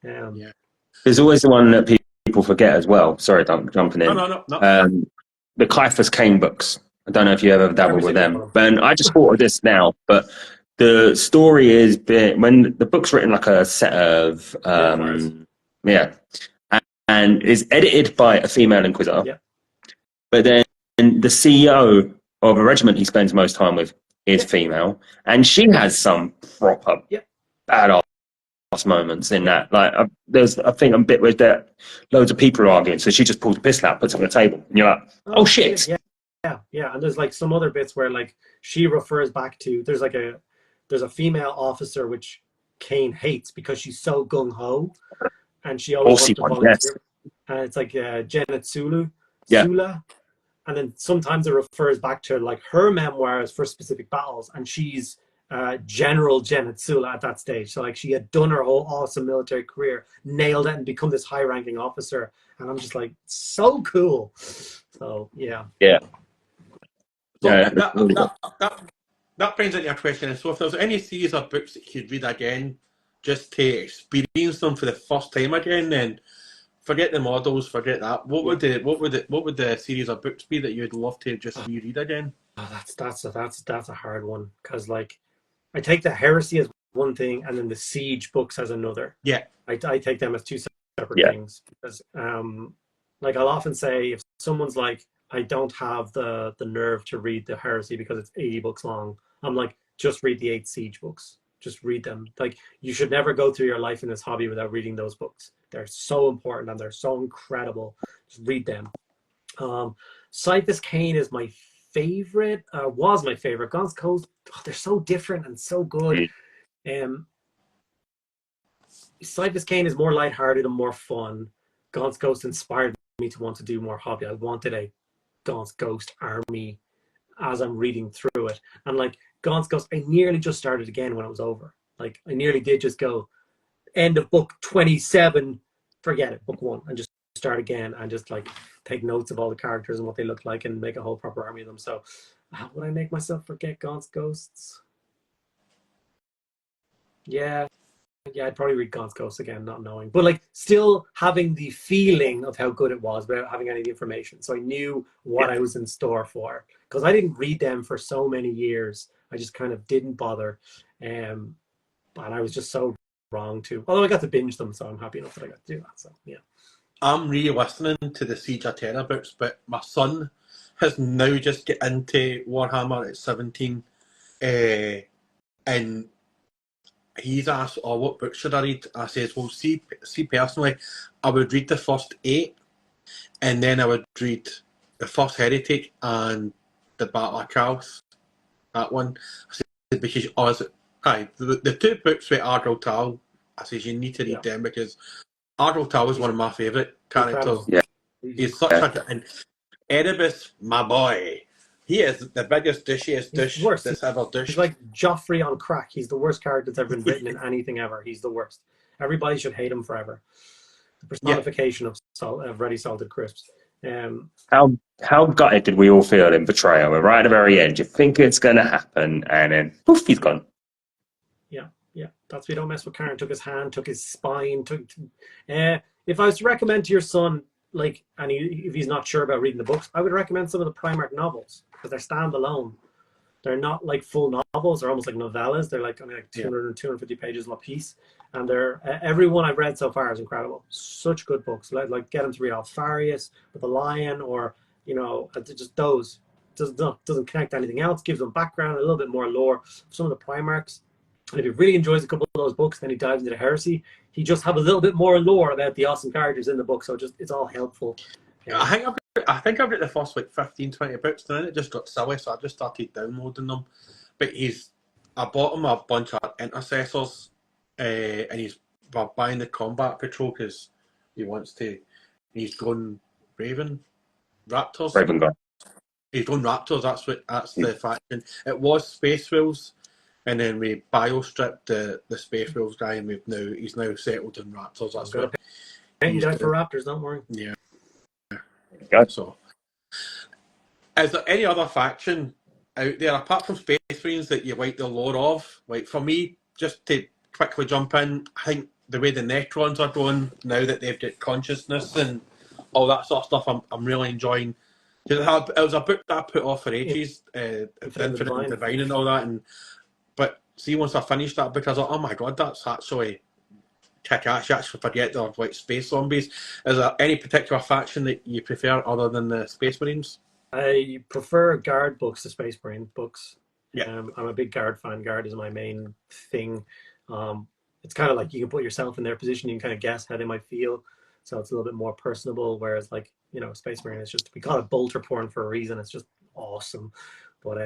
[SPEAKER 3] There's always the one that people forget as well. Sorry, I'm jumping in.
[SPEAKER 1] No.
[SPEAKER 3] The Caiaphas Cain books. I don't know if you ever dabbled with them. But I just thought of this now. But the story is when the book's written like a set of and is edited by a female inquisitor. But then the CEO of a regiment he spends most time with is female, and she has some proper badass moments in that. Like, there's, I think, a bit where there loads of people are arguing, so she just pulls a pistol out, puts it on the table, and you're like, oh shit.
[SPEAKER 2] And there's like some other bits where like she refers back to, there's a female officer which Cain hates because she's so gung-ho, and she always wants to volunteer. and it's like Janet Sulu,
[SPEAKER 3] Yeah.
[SPEAKER 2] Sula, and then sometimes it refers back to like her memoirs for specific battles, and she's General Janet Sula at that stage. So like she had done her whole awesome military career, nailed it, and become this high-ranking officer. And I'm just like, so cool. So yeah.
[SPEAKER 3] Yeah.
[SPEAKER 1] So
[SPEAKER 3] Yeah.
[SPEAKER 1] that brings into your question. And so, if there's any series of books that you'd read again, just to experience them for the first time again, then forget the models, forget that. What would the series of books be that you'd love to just reread again?
[SPEAKER 2] Oh, that's a hard one, because like I take the Heresy as one thing, and then the Siege books as another.
[SPEAKER 1] Yeah.
[SPEAKER 2] I take them as two separate
[SPEAKER 3] Yeah.
[SPEAKER 2] things, because like I'll often say, if someone's like, I don't have the nerve to read the Heresy because it's 80 books long, I'm like, just read the 8 Siege books. Just read them. Like, you should never go through your life in this hobby without reading those books. They're so important and they're so incredible. Just read them. Cyphus Cain is my favorite. Was my favorite. Gaunt's Coast. Oh, they're so different and so good. Cyphus Cain is more lighthearted and more fun. Gaunt's Ghost inspired me to want to do more hobby. I wanted a Gaunt's Ghost army as I'm reading through it. And like Gaunt's Ghost, I nearly just started again when it was over. Like I nearly did just go, end of book 27, forget it, book 1, and just start again and just like take notes of all the characters and what they look like and make a whole proper army of them. So how would I make myself forget Gaunt's Ghosts? Yeah, I'd probably read Gaunt's Ghosts again, not knowing, but like still having the feeling of how good it was without having any of the information. So I knew what I was in store for, because I didn't read them for so many years. I just kind of didn't bother, and I was just so wrong to. Although I got to binge them, so I'm happy enough that I got to do that. So yeah.
[SPEAKER 1] I'm re-listening to the Siege of Terra books, but my son has now just get into Warhammer at 17, and he's asked, "Oh, what book should I read?" I says, "Well, see personally, I would read the first 8, and then I would read the first Heretic and the Battle of Chaos, that one." I said, because the 2 books with Ardril Tal, I says you need to read them, because Ardril Tal is one of my favourite characters.
[SPEAKER 3] Yeah.
[SPEAKER 1] He's such a, and Erebus, my boy, he is the biggest douchiest douche that's ever douched.
[SPEAKER 2] He's like Joffrey on crack. He's the worst character that's ever been written in anything ever. He's the worst. Everybody should hate him forever. The personification of ready salted crisps.
[SPEAKER 3] How gutted did we all feel in Betrayal? We're right at the very end. You think it's going to happen, and then poof, he's gone.
[SPEAKER 2] Yeah. That's why you don't mess with Karen. Took his hand, took his spine. If I was to recommend to your son, like, and if he's not sure about reading the books, I would recommend some of the Primark novels, because they're standalone. They're not like full novels. They're almost like novellas. They're like only like 200 or 250 pages a piece, and they're every one I've read so far is incredible. Such good books. Like get him to read Alfarius with the Lion, or just those. Doesn't connect to anything else. Gives them background, a little bit more lore. Some of the Primarks. And if he really enjoys a couple of those books, then he dives into the Heresy. He just have a little bit more lore about the awesome characters in the book, so it's all helpful.
[SPEAKER 1] I think I've read the first like 15, 20 books, and then it just got silly, so I just started downloading them. But I bought him a bunch of intercessors, and he's buying the combat patrol because he's going Raven Raptors.
[SPEAKER 3] Raven gone.
[SPEAKER 1] He's going Raptors. That's the faction. It was Space Wolves. And then we bio-stripped the Space Wolves guy, and he's now settled in Raptors. That's what
[SPEAKER 2] he's out for Raptors, don't worry.
[SPEAKER 1] Yeah.
[SPEAKER 3] God.
[SPEAKER 1] So, is there any other faction out there apart from Space Marines that you like the lore of? Like for me, just to quickly jump in, I think the way the Necrons are going now that they've got consciousness and all that sort of stuff, I'm really enjoying. Because it was a book that I put off for ages, Infinite and Divine and all that, but see, once I finished that book, I was like, oh my god, that's actually kick-ass. You actually forget they're like space zombies. Is there any particular faction that you prefer other than the Space Marines?
[SPEAKER 2] I prefer Guard books to Space Marine books.
[SPEAKER 1] Yeah.
[SPEAKER 2] I'm a big Guard fan. Guard is my main thing. It's kind of like you can put yourself in their position, you can kind of guess how they might feel. So it's a little bit more personable, whereas like, Space Marine is just, we call it bolter porn for a reason. It's just awesome. But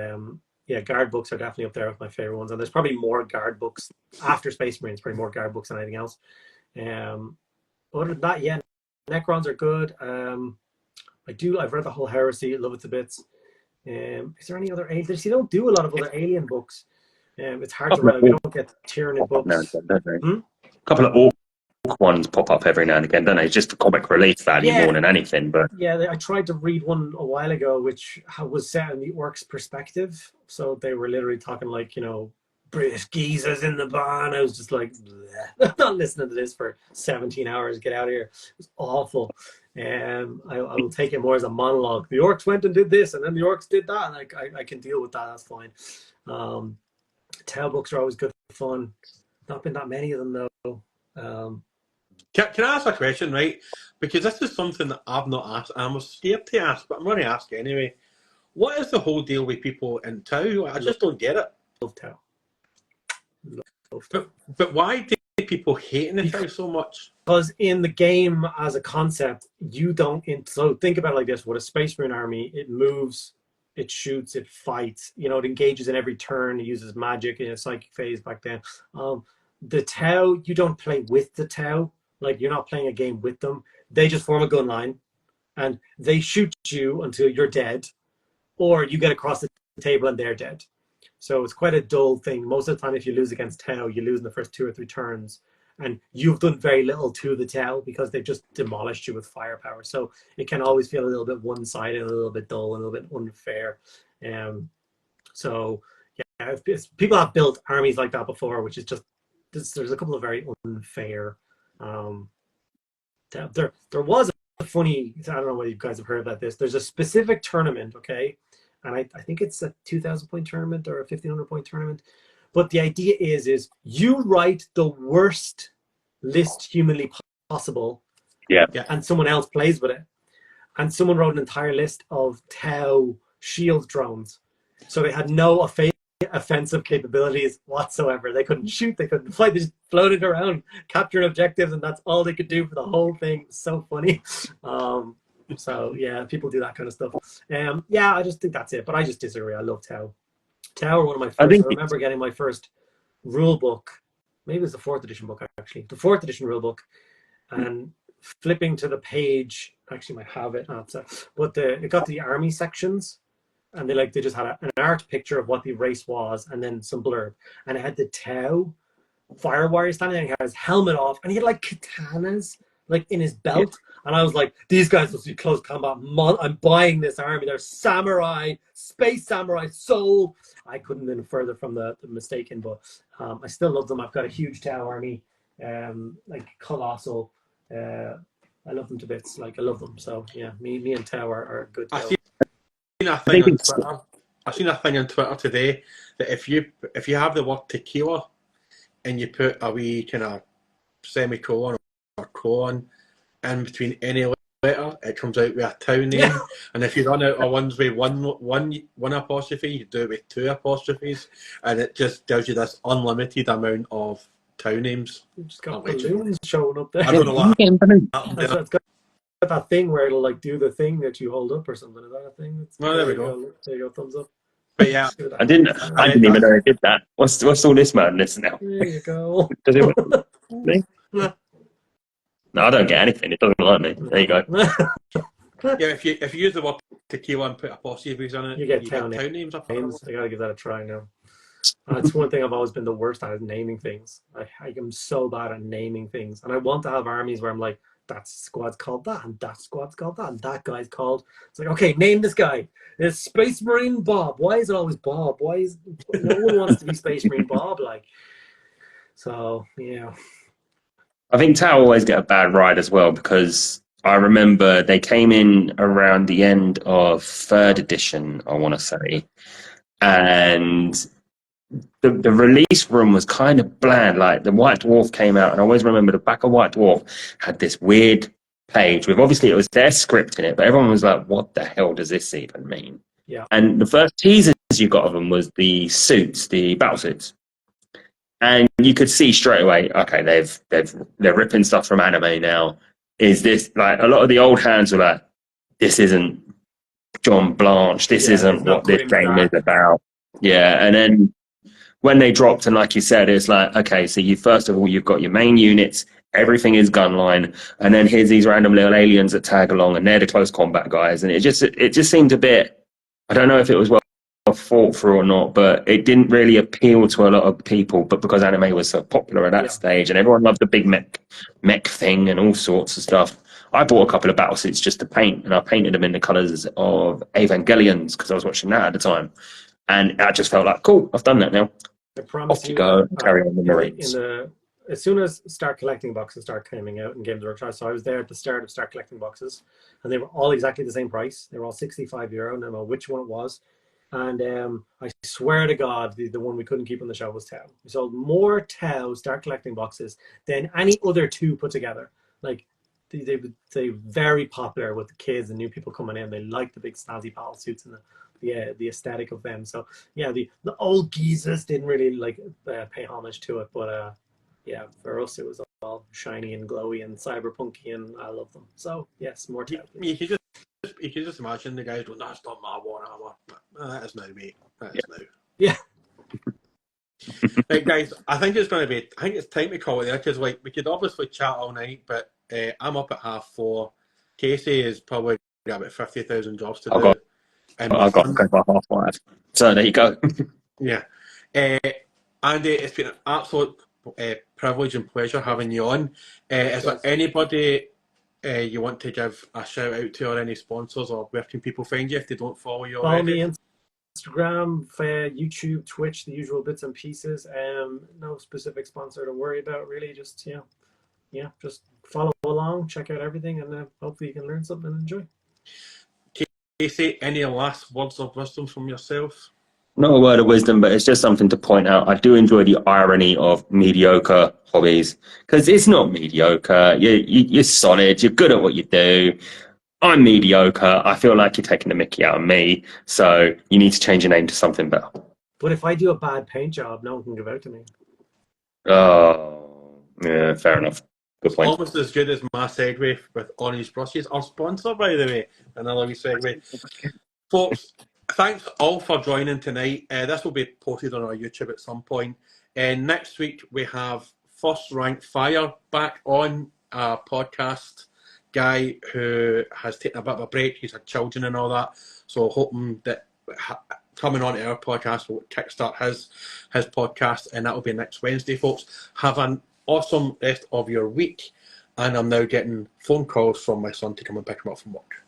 [SPEAKER 2] yeah, Guard books are definitely up there with my favorite ones, and there's probably more Guard books after Space Marines. Probably more Guard books than anything else. Other than that, yeah, Necrons are good. I've read the whole Heresy, love it to bits. Is there any other aliens? You don't do a lot of other alien books. It's hard to read. We don't get Tyranid books.
[SPEAKER 3] A couple of orc ones pop up every now and again, don't they? It's just for comic relief value more than anything. But
[SPEAKER 2] yeah, I tried to read one a while ago, which was set in the orcs' perspective. So they were literally talking like, British geezers in the barn. I was just like, I'm not listening to this for 17 hours. Get out of here. It was awful. I will take it more as a monologue. The orcs went and did this, and then the orcs did that. And I can deal with that. That's fine. Tale books are always good fun. Not been that many of them though.
[SPEAKER 1] Can I ask a question, right? Because this is something that I've not asked, and I was scared to ask, but I'm going to ask anyway. What is the whole deal with people in Tau? I just don't get it.
[SPEAKER 2] Love Tau.
[SPEAKER 1] But why do people hate in the Tau so much?
[SPEAKER 2] Because in the game as a concept, you don't. So think about it like this: with a Space Marine army, it moves, it shoots, it fights. It engages in every turn. It uses magic in a psychic phase back then. The Tau, you don't play with the Tau. Like, you're not playing a game with them. They just form a gun line, and they shoot you until you're dead, or you get across the table and they're dead. So it's quite a dull thing. Most of the time, if you lose against Tau, you lose in the first 2 or 3 turns, and you've done very little to the Tau because they've just demolished you with firepower. So it can always feel a little bit one-sided, a little bit dull, a little bit unfair. So yeah, people have built armies like that before, which is just, there's a couple of very unfair. There was a funny, I don't know whether you guys have heard about this. There's a specific tournament, okay, and I think it's a 2,000 point tournament or a 1,500 point tournament. But the idea is you write the worst list humanly possible, and someone else plays with it. And someone wrote an entire list of Tau shield drones, so they had no offensive capabilities whatsoever. They couldn't shoot, they couldn't fight, they just floated around capturing objectives, and that's all they could do for the whole thing. It's so funny. So yeah, people do that kind of stuff. I just think that's it, but I just disagree. I love Tau. Tau are one of my first. I remember getting my first rule book, maybe it was the 4th edition book, actually, the 4th edition rule book, and flipping to the page, actually might have it, but it got to the army sections, and they just had an art picture of what the race was, and then some blurb, and it had the Tau fire warrior standing there, and he had his helmet off, and he had like katanas in his belt, and I was like, these guys will see close combat. I'm buying this army. They're samurai, space samurai, soul. I couldn't have been further from the mistaken, but I still love them. I've got a huge Tau army, colossal. I love them to bits. I love them. So yeah, me and Tau are good.
[SPEAKER 1] I've seen a thing on Twitter today that if you have the word tequila and you put a wee kind of semicolon or colon in between any letter, it comes out with a Tau name. And if you run out of ones with one apostrophe, you do it with 2 apostrophes, and it just gives you this unlimited amount of Tau names.
[SPEAKER 2] You just got balloons showing up there.
[SPEAKER 1] I don't know what.
[SPEAKER 2] It's got that thing where it'll do the thing that you hold up or something. Is that a thing?
[SPEAKER 1] Well, there we go.
[SPEAKER 2] There you go, thumbs up.
[SPEAKER 1] But yeah,
[SPEAKER 3] I didn't even know I did that. What's all this madness now?
[SPEAKER 2] There you go.
[SPEAKER 3] Does it me? No, I don't get anything. It doesn't like me. There you go.
[SPEAKER 1] Yeah, if you use the word tequila and put apostrophes on it,
[SPEAKER 2] you get Tau
[SPEAKER 1] names. I
[SPEAKER 2] gotta give that a try now. That's one thing I've always been the worst at, is naming things. I am so bad at naming things, and I want to have armies where I'm like, that squad's called that, and that squad's called that, and that guy's called. It's like, okay, name this guy. It's Space Marine Bob. Why is it always Bob? Why is no one wants to be Space Marine Bob? So yeah.
[SPEAKER 3] I think Tau always get a bad ride as well, because I remember they came in around the end of 3rd edition, I want to say, and the release room was kind of bland. Like, the White Dwarf came out, and I always remember the back of White Dwarf had this weird page with, obviously it was their script in it, but everyone was like, what the hell does this even mean?
[SPEAKER 2] Yeah.
[SPEAKER 3] And the first teasers you got of them was the suits, the battle suits. And you could see straight away, okay, they're ripping stuff from anime now. Is this, like, a lot of the old hands were like, this isn't John Blanche, this isn't what this game is about. Yeah, and then when they dropped, and like you said, it's like, okay, so first of all, you've got your main units, Everything is gun line, and then here's these random little aliens that tag along, and they're the close combat guys, and it just seemed a bit. I don't know if it was well thought through or not, but it didn't really appeal to a lot of people. But because anime was so popular at that stage, and everyone loved the big mech thing and all sorts of stuff, I bought a couple of battle suits just to paint, and I painted them in the colours of Evangelions because I was watching that at the time, and I just felt like, cool, I've done that now.
[SPEAKER 2] I promise
[SPEAKER 3] Off you go and carry on the Marines.
[SPEAKER 2] As soon as Start Collecting boxes started coming out in Games Workshop, so I was there at the start of Start Collecting boxes, and they were all exactly the same price. They were all €65. I don't know which one it was. And I swear to God, the one we couldn't keep on the shelf was Tau. We sold more Tau Start Collecting boxes than any other two put together. Like, they very popular with the kids and new people coming in. They like the big snazzy battle suits and the aesthetic of them. So yeah, the old geezers didn't really like pay homage to it, but yeah, for us it was all shiny and glowy and cyberpunky, and I love them. So yes, more Tau.
[SPEAKER 1] You can just imagine the guys going, "That's not my warhammer." That is now, mate. That is now.
[SPEAKER 2] Yeah.
[SPEAKER 1] Right, guys. I think it's time to call it there, because like we could obviously chat all night, but I'm up at 3:30. Casey is probably got about 50,000 jobs to do.
[SPEAKER 3] I've got to go by 5:30. So there you go.
[SPEAKER 1] Yeah. Andy, it's been an absolute privilege and pleasure having you on. Is there anybody you want to give a shout out to, or any sponsors, or where can people find you if they don't follow you already?
[SPEAKER 2] Follow me Instagram, YouTube, Twitch, the usual bits and pieces. No specific sponsor to worry about, really. Just just follow along, check out everything, and hopefully you can learn something and enjoy.
[SPEAKER 1] Casey, any last words of wisdom from yourself?
[SPEAKER 3] Not a word of wisdom, but it's just something to point out. I do enjoy the irony of mediocre hobbies, because it's not mediocre. You're solid. You're good at what you do. I'm mediocre. I feel like you're taking the mickey out of me. So you need to change your name to something better.
[SPEAKER 2] But if I do a bad paint job, no one can give out to me.
[SPEAKER 3] Oh, yeah, fair enough. Good point.
[SPEAKER 1] Almost as good as my segue with Orange Brushes, our sponsor, by the way. Another wee segue. Folks, thanks all for joining tonight. This will be posted on our YouTube at some point. Next week, we have First Rank Fire back on our podcast. Guy who has taken a bit of a break. He's had children and all that. So hoping that coming on to our podcast will kickstart his podcast, and that will be next Wednesday, folks. Have an awesome rest of your week. And I'm now getting phone calls from my son to come and pick him up from work.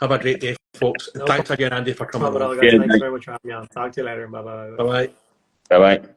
[SPEAKER 1] Have a great day, folks. And thanks again, Andy, for coming on.
[SPEAKER 2] Thanks very much for having me on. Talk to you later. Bye-bye.
[SPEAKER 1] Bye-bye.
[SPEAKER 3] Bye-bye.